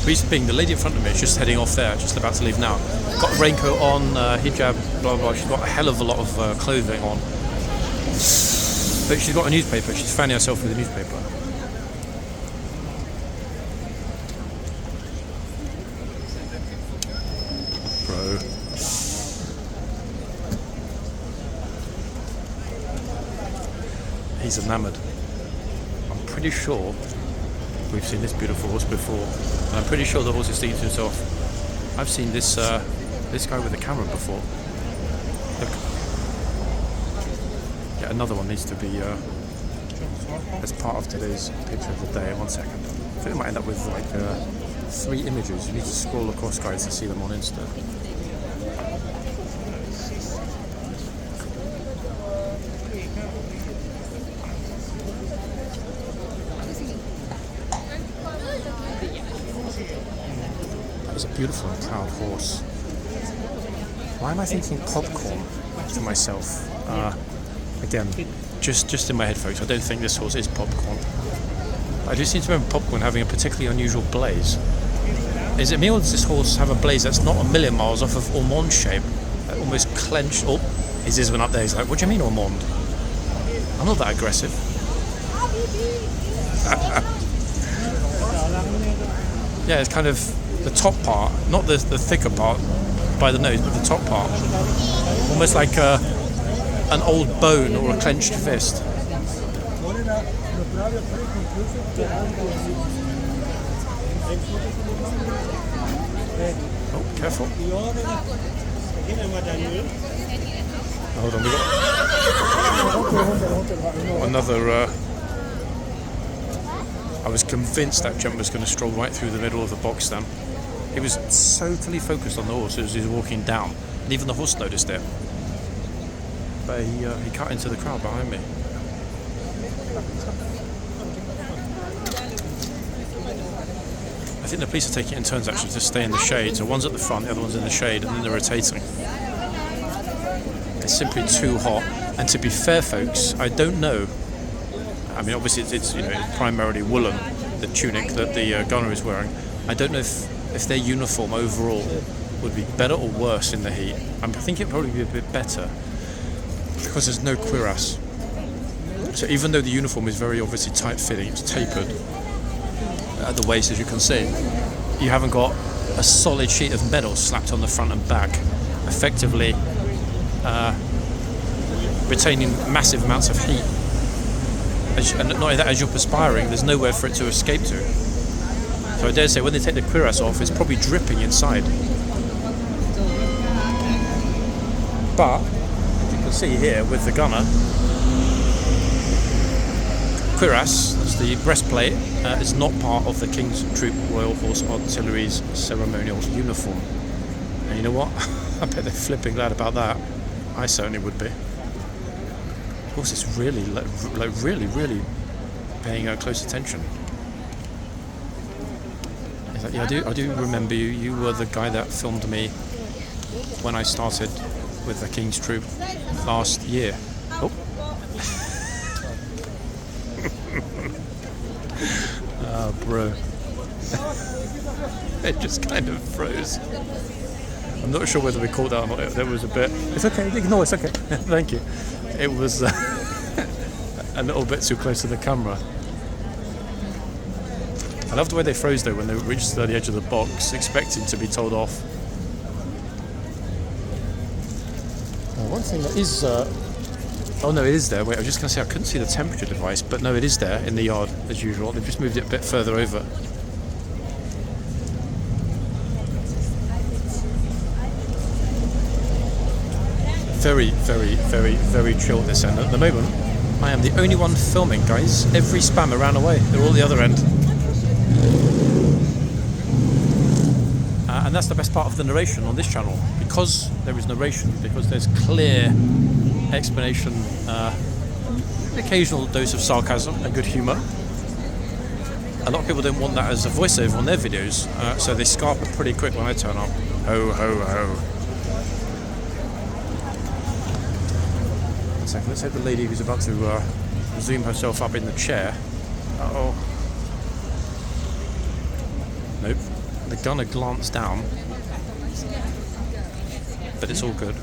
Reason being, the lady in front of me is just heading off there, just about to leave now. Got a raincoat on, hijab, blah blah. She's got a hell of a lot of clothing on. But she's got a newspaper. She's fanning herself with a newspaper. Bro. He's enamoured. I'm pretty sure we've seen this beautiful horse before. And I'm pretty sure the horse is thinking to himself, I've seen this guy with a camera before. Look. Yeah, another one needs to be as part of today's picture of the day. 1 second. I think we might end up with like 3 images. You need to scroll across, guys, to see them on Insta. A beautiful and proud horse. Why am I thinking popcorn to myself? Again, just in my head, folks. I don't think this horse is popcorn. I do seem to remember Popcorn having a particularly unusual blaze. Is it me, or does this horse have a blaze that's not a million miles off of Ormond shape? Almost clenched. Oh, his went up there. He's like, what do you mean Ormond? I'm not that aggressive. Yeah, it's kind of the top part, not the thicker part by the nose, but the top part. Almost like an old bone or a clenched fist. Oh, careful. Hold on, we got another... I was convinced that jump was going to stroll right through the middle of the box stand. He was totally focused on the horse as he was walking down, and even the horse noticed it. But he cut into the crowd behind me. I think the police are taking it in turns actually to stay in the shade. So one's at the front, the other one's in the shade, and then they're rotating. It's simply too hot. And to be fair, folks, I don't know. I mean, obviously it's primarily woolen, the tunic that the gunner is wearing. I don't know if their uniform overall would be better or worse in the heat. I think it'd probably be a bit better because there's no cuirass. So even though the uniform is very obviously tight-fitting, it's tapered at the waist, as you can see, you haven't got a solid sheet of metal slapped on the front and back, effectively retaining massive amounts of heat. And not only that, as you're perspiring, there's nowhere for it to escape to. So I dare say when they take the cuirass off, it's probably dripping inside. But, as you can see here with the gunner, cuirass, that's the breastplate, is not part of the King's Troop Royal Horse Artillery's ceremonial uniform. And you know what? I bet they're flipping glad about that. I certainly would be. Of course, it's really, really paying close attention. Like, yeah, I do remember you. You were the guy that filmed me when I started with the King's Troop last year. Oh. Oh, bro. It just kind of froze. I'm not sure whether we caught that or not. There was a bit... It's okay, ignore, it's okay. Thank you. It was a little bit too close to the camera. I love the way they froze though when they reached the edge of the box, expecting to be told off. One thing that is... oh no, it is there. Wait, I was just going to say I couldn't see the temperature device, but no, it is there in the yard as usual. They've just moved it a bit further over. Very, very, very, very chill this end. At the moment, I am the only one filming, guys. Every spammer ran away. They're all the other end. And that's the best part of the narration on this channel. Because there is narration, because there's clear explanation, an occasional dose of sarcasm and good humour. A lot of people don't want that as a voiceover on their videos, so they scarper pretty quick when I turn up. Ho, ho, ho. Second, let's hope the lady who's about to zoom herself up in the chair. Uh-oh. Nope. The gunner glanced down, but it's all good.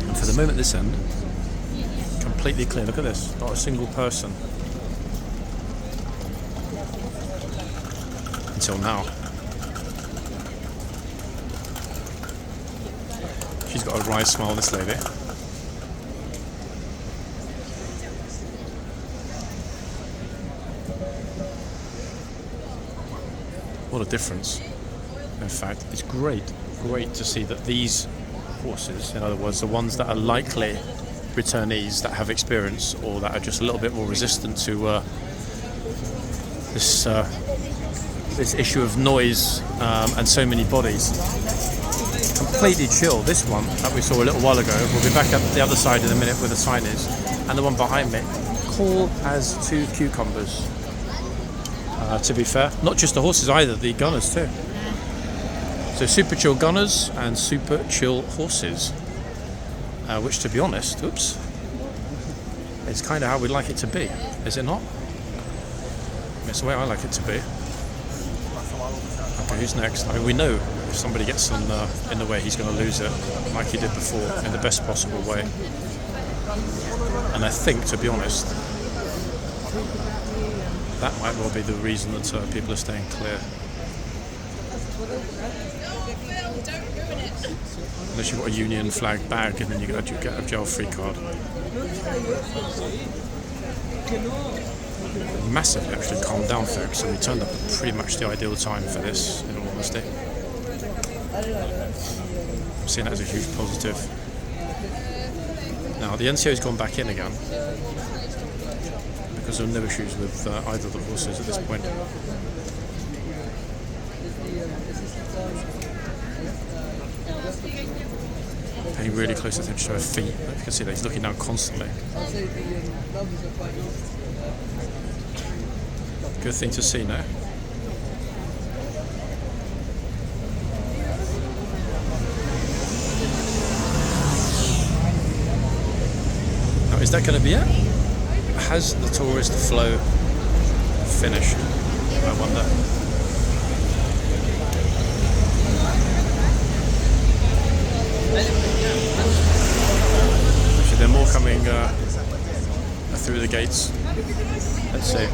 And for the moment, this end, completely clear. Look at this. Not a single person. Until now. She's got a wry smile, this lady. What a difference. In fact, it's great to see that these horses, in other words, the ones that are likely returnees that have experience or that are just a little bit more resistant to this issue of noise and so many bodies. Completely chill. This one that we saw a little while ago, we'll be back at the other side in a minute where the sign is, and the one behind me, cool as two cucumbers. To be fair, not just the horses either, the gunners too. So super chill gunners and super chill horses, which to be honest, oops, it's kind of how we like it to be, is it not? It's the way I like it to be. Okay, who's next? I mean, we know if somebody gets in the way, he's going to lose it, like he did before, in the best possible way. And I think, to be honest, that might well be the reason that people are staying clear. Unless you've got a Union flag bag and then you get a jail-free card. Massively actually calmed down, folks, so we turned up at pretty much the ideal time for this, in all honesty. I'm seeing that as a huge positive. Now the NCO's gone back in again because there are no issues with either of the horses at this point. Paying really close attention to her feet. You can see that he's looking down constantly. Good thing to see now. Now, is that going to be it? Has the tourist flow finished? I wonder. Actually, there are more coming through the gates. Let's see.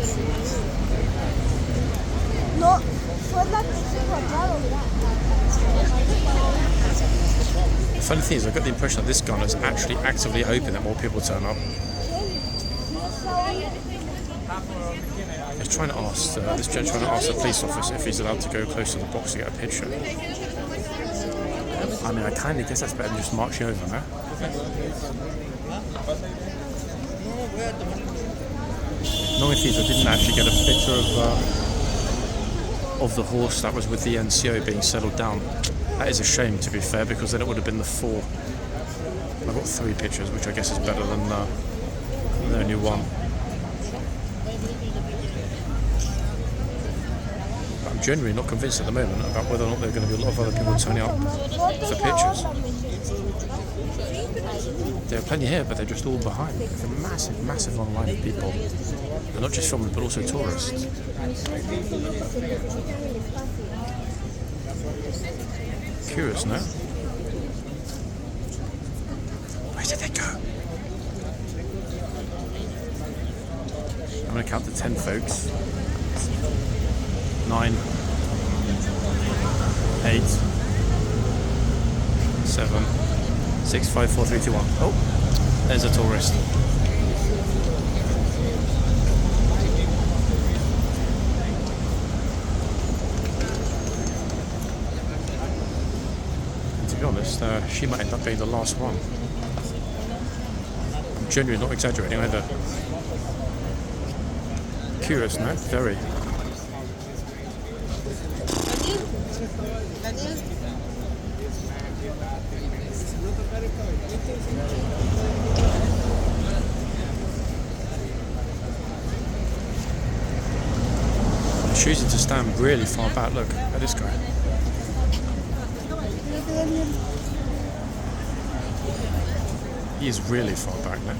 No, fue la que se guardaron. The funny thing is, I got the impression that this gunner is actually actively hoping that more people turn up. He's trying to ask, this gent trying to ask the police officer if he's allowed to go close to the box to get a picture. I mean, I kind of guess that's better than just marching over, no? Knowing thieves, I didn't actually get a picture of the horse that was with the NCO being settled down. That is a shame, to be fair, because then it would have been the 4. I've got 3 pictures, which I guess is better than only 1. But I'm genuinely not convinced at the moment about whether or not there are going to be a lot of other people turning up for pictures. There are plenty here, but they're just all behind. It's a massive, massive long line of people. And not just filmers, but also tourists. Curious, no? Where did they go? I'm going to count to 10, folks. 9, 8, 7, 6, 5, 4, 3, 2, 1. Oh, there's a tourist. And to be honest, she might end up being the last one. I'm genuinely not exaggerating either. Curious, no? Very. Choosing to stand really far back. Look at this guy. He is really far back now.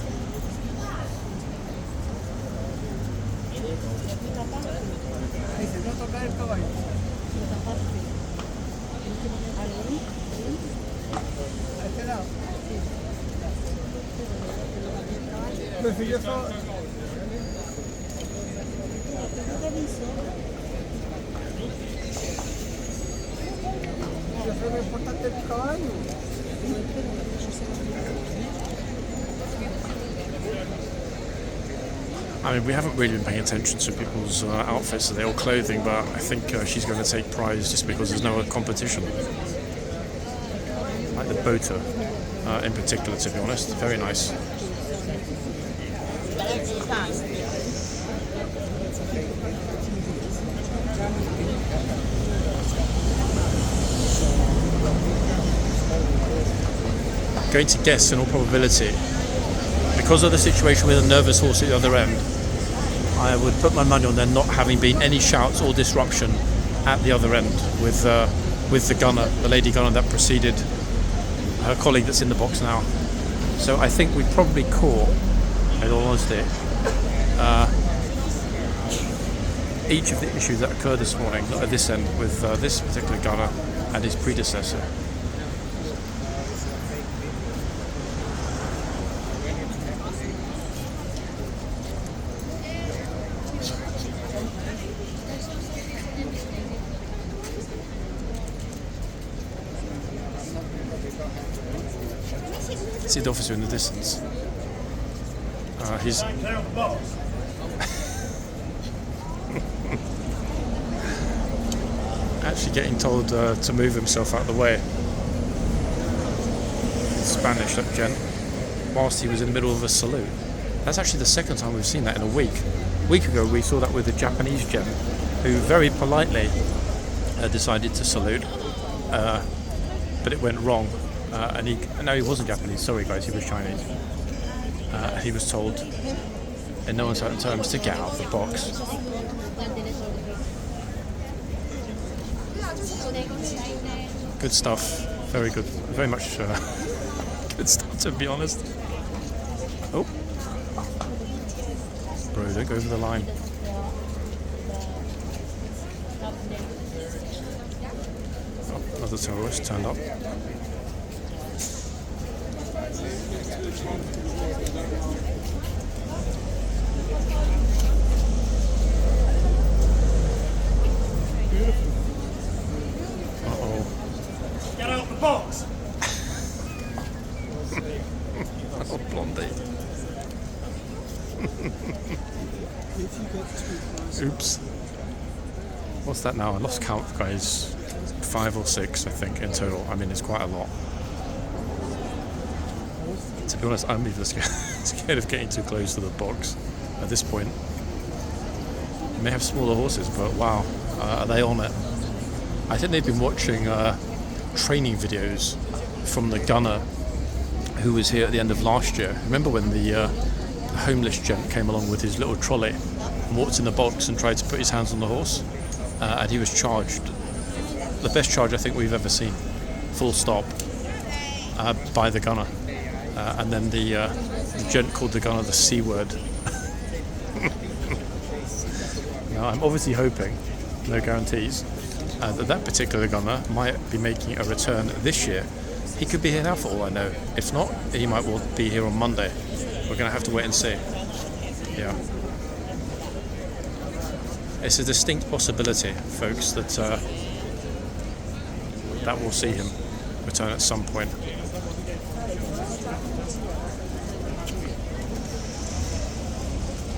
I mean, we haven't really been paying attention to people's outfits and their old clothing, but I think she's going to take prize just because there's no competition. Like the boater in particular, to be honest. Very nice. Going to guess, in all probability, because of the situation with a nervous horse at the other end, I would put my money on there not having been any shouts or disruption at the other end with with the gunner, the lady gunner that preceded her colleague that's in the box now. So I think we probably caught, in all honesty, each of the issues that occurred this morning at this end with this particular gunner and his predecessor. See the officer in the distance. He's actually getting told to move himself out of the way. Spanish, that gent, whilst he was in the middle of a salute. That's actually the second time we've seen that in a week. A week ago we saw that with a Japanese gent who very politely decided to salute, but it went wrong. No, he wasn't Japanese, sorry guys, he was Chinese. He was told in no uncertain terms to get out of the box. Good stuff, very good, very much good stuff, to be honest. Oh, bro, don't go over the line. Oh, another terrorist turned up. Get out the box! Oh, Blondie. Oops. What's that now? I lost count, guys. 5 or 6, I think, in total. I mean, it's quite a lot. To be honest, I'm even scared of getting too close to the box at this point. They may have smaller horses, but wow, are they on it? I think they've been watching training videos from the gunner who was here at the end of last year. Remember when the homeless gent came along with his little trolley and walked in the box and tried to put his hands on the horse? And he was charged, the best charge I think we've ever seen, full stop, by the gunner. And then the gent called the gunner the C word. Now, I'm obviously hoping, no guarantees, that particular gunner might be making a return this year. He could be here now for all I know. If not, he might well be here on Monday. We're going to have to wait and see. Yeah. It's a distinct possibility, folks, that that we'll see him return at some point.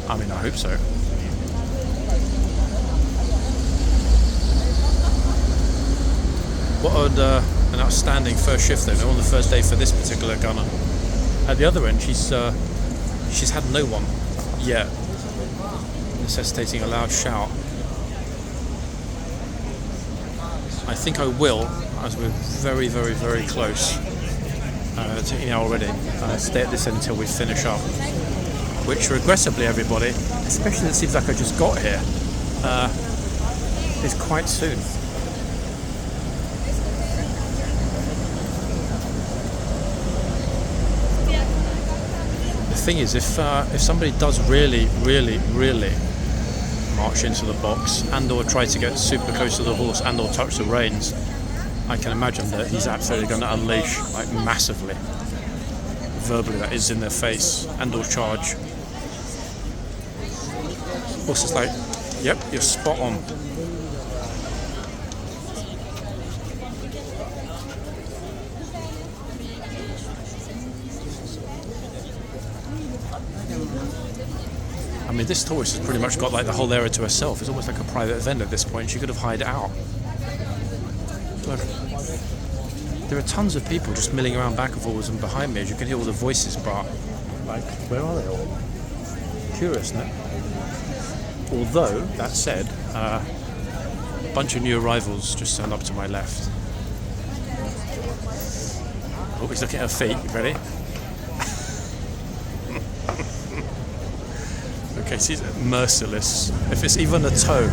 I mean, I hope so. What an outstanding first shift though, on the first day for this particular gunner. At the other end, she's had no one yet, necessitating a loud shout. I think I will, as we're very, very, very close to the hour already, stay at this end until we finish up. Which regrettably, everybody, especially it seems like I just got here, is quite soon. The thing is, if somebody does really, really, really march into the box and or try to get super close to the horse and or touch the reins, I can imagine that he's absolutely going to unleash, like, massively, verbally, that is, in their face, and or charge. Horse is like, yep, you're spot on. I mean, this tortoise has pretty much got like the whole area to herself. It's almost like a private event at this point. She could have hired it out. Look, there are tons of people just milling around back and forwards and behind me, as you can hear all the voices, but like, where are they all? Curious, isn't it? Although, that said, a bunch of new arrivals just turned up to my left. Oh, he's looking at her feet. You ready? Okay, she's merciless. If it's even a toe,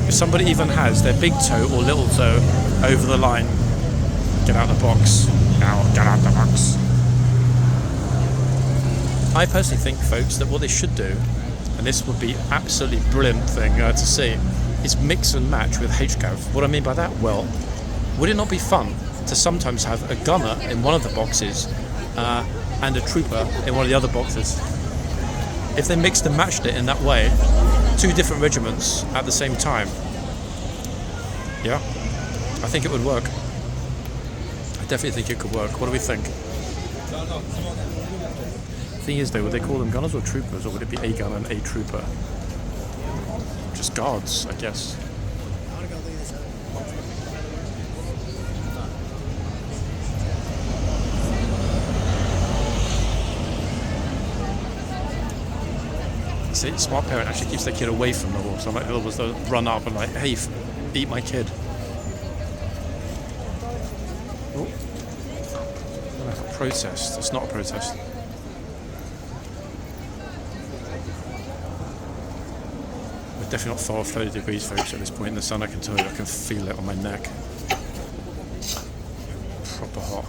If somebody even has their big toe or little toe over the line, get out of the box. Now, get out of the box. I personally think, folks, that what they should do, and this would be absolutely brilliant thing to see, is mix and match with HGAV. What I mean by that, well, would it not be fun to sometimes have a gunner in one of the boxes and a trooper in one of the other boxes? If they mixed and matched it in that way, 2 different regiments at the same time, yeah, I think it would work. I definitely think it could work. What do we think? Thing is, though, would they call them gunners or troopers, or would it be a gunner and a trooper? Just guards, I guess. See, smart parent actually keeps their kid away from the horse. I might be able to run up and like, hey, eat my kid. Oh. Like a protest. It's not a protest. We're definitely not far off 30 degrees, folks, at this point in the sun. I can tell you, I can feel it on my neck. Proper hot.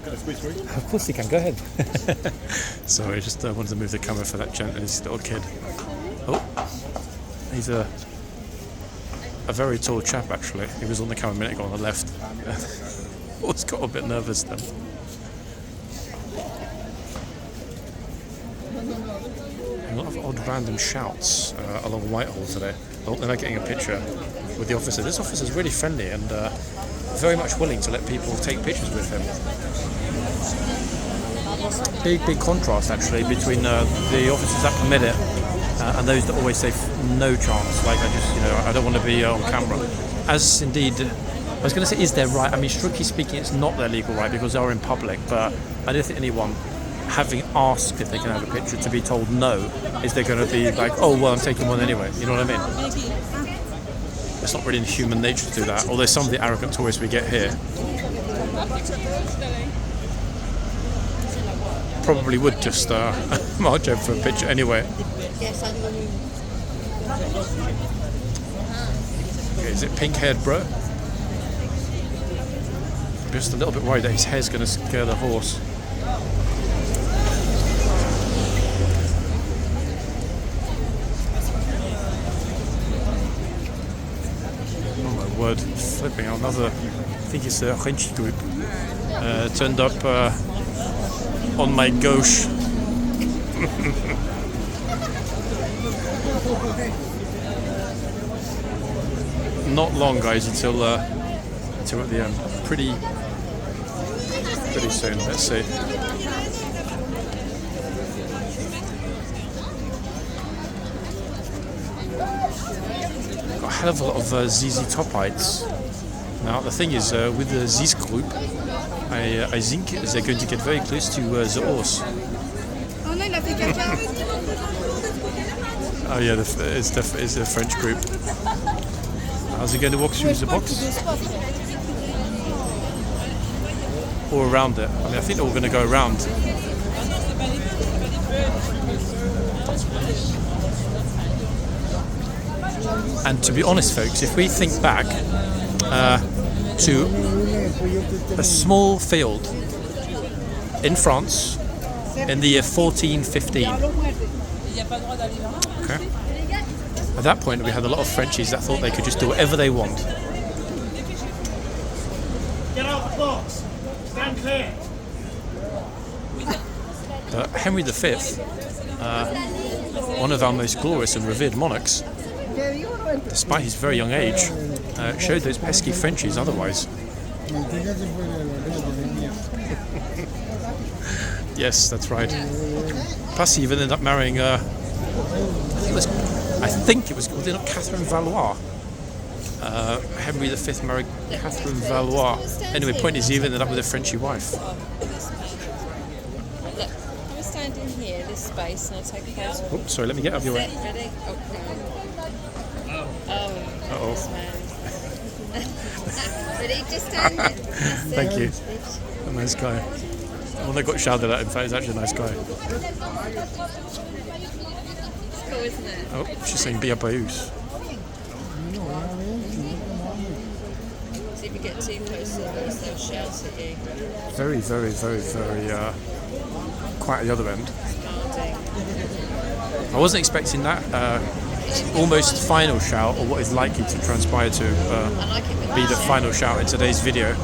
Of course you can, go ahead. Sorry, I just wanted to move the camera for that gent and his little kid. Oh, he's a very tall chap, actually. He was on the camera a minute ago on the left. I was got a bit nervous then. A lot of odd random shouts along Whitehall today. Oh, they're not getting a picture with the officer. This officer's really friendly and very much willing to let people take pictures with him. Big contrast actually between the officers that permit it and those that always say no chance. Like I don't want to be on camera. As indeed, I was going to say, is their right? I mean, strictly speaking, it's not their legal right because they are in public. But I don't think anyone, having asked if they can have a picture, to be told no, is they're going to be like, oh well, I'm taking one anyway. You know what I mean? It's not really in human nature to do that. Although some of the arrogant tourists we get here probably would just march over for a picture anyway. Okay, is it pink-haired bro? I'm just a little bit worried that his hair's going to scare the horse. Oh my word, flipping out. Another, I think it's a French group, turned up on my gauche. Not long, guys, until at the end. Pretty soon. Let's see. Got a hell of a lot of ZZ Topites. Now the thing is, with this group, I think they're going to get very close to the horse. Oh non, il a fait caca. Oh yeah, it's a French group. How's he going to walk through the box? Or around it? I mean, I think they're all going to go around. And to be honest, folks, if we think back to a small field in France in the year 1415. Okay. At that point, we had a lot of Frenchies that thought they could just do whatever they want. Get out the box. Stand clear. But Henry V, one of our most glorious and revered monarchs, despite his very young age, showed those pesky Frenchies otherwise. Yes, that's right. Plus, he even ended up marrying, I think it was, was it not Catherine Valois? Henry V married Catherine Valois. Anyway, point is, he even ended up with a Frenchy wife. Look, I'm standing here, this space, and I'll take a photo. Oh, sorry, let me get out of your way. Ready? Oh, no. Uh-oh. This man. Ready? Just stand there. Thank you. A nice guy. The one that got shouted at, in fact, is actually a nice guy. isn't it? Oh, she's saying Biabaus. So if you get too close to the horse, they'll shout at you. Very, very, very, very quiet at the other end. Guarding. I wasn't expecting that almost final shout, or what is likely to transpire to I like it when be the final shout in today's video.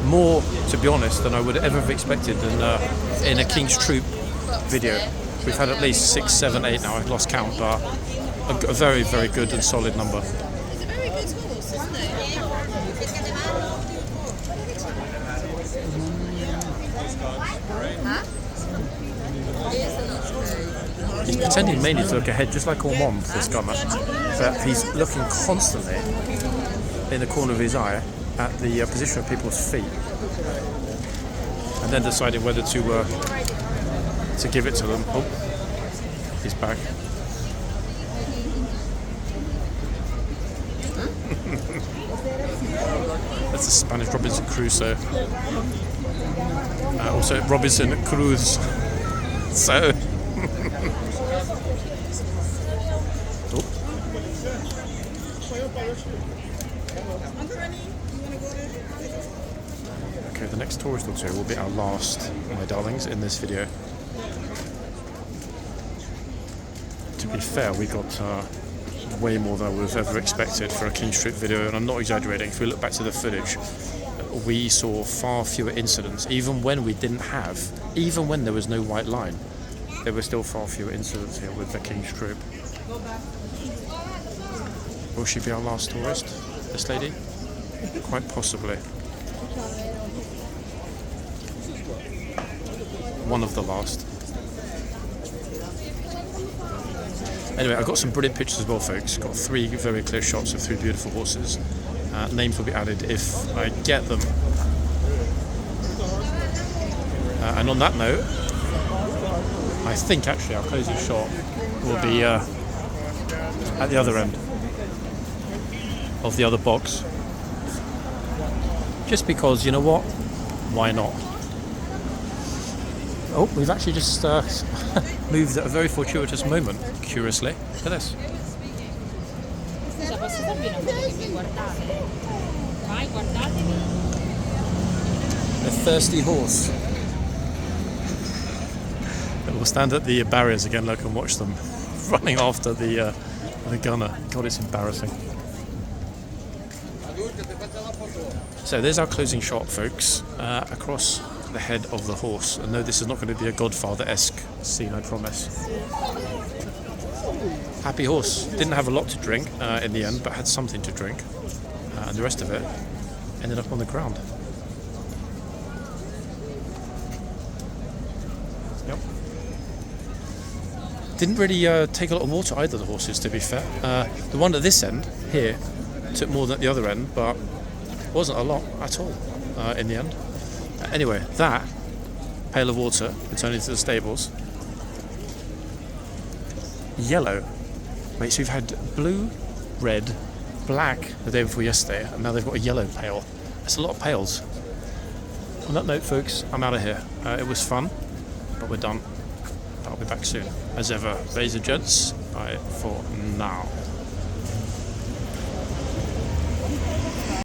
More, to be honest, than I would ever have expected in a King's Troop video. We've had at least 6, 7, 8 now, I've lost count, but a very, very good and solid number. It's a very good horse, isn't it? He's pretending mainly to look ahead, just like Ormond, this gunner, but he's looking constantly in the corner of his eye at the position of people's feet, and then deciding whether to give it to them. Oh, he's back. That's the Spanish Robinson Crusoe. Also Robinson Cruz. So. Oh. Okay, the next tourist or two will be our last, my darlings, in this video. To be fair, we got way more than I would have ever expected for a King's Troop video, and I'm not exaggerating. If we look back to the footage, we saw far fewer incidents, even when there was no white line. There were still far fewer incidents here with the King's Troop. Will she be our last tourist, this lady? Quite possibly. One of the last. Anyway, I've got some brilliant pictures as well, folks. Got 3 very clear shots of 3 beautiful horses. Names will be added if I get them. And on that note, I think actually our closing shot will be at the other end of the other box. Just because, you know what? Why not? Oh, we've actually just moved at a very fortuitous moment, curiously. Look at this. A thirsty horse. We'll stand at the barriers again, look, and watch them running after the gunner. God, it's embarrassing. So there's our closing shot, folks, across the head of the horse. And no, this is not going to be a Godfather-esque scene, I promise. Happy horse. Didn't have a lot to drink in the end, but had something to drink. And the rest of it ended up on the ground. Yep. Didn't really take a lot of water either, the horses, to be fair. The one at this end, here, took more than at the other end, but wasn't a lot at all in the end. Anyway, that pail of water returning to the stables. Yellow. Wait, so we've had blue, red, black the day before yesterday, and now they've got a yellow pail. That's a lot of pails. On that note, folks, I'm out of here. It was fun, but we're done. I'll be back soon. As ever, ladies and gents, bye for now.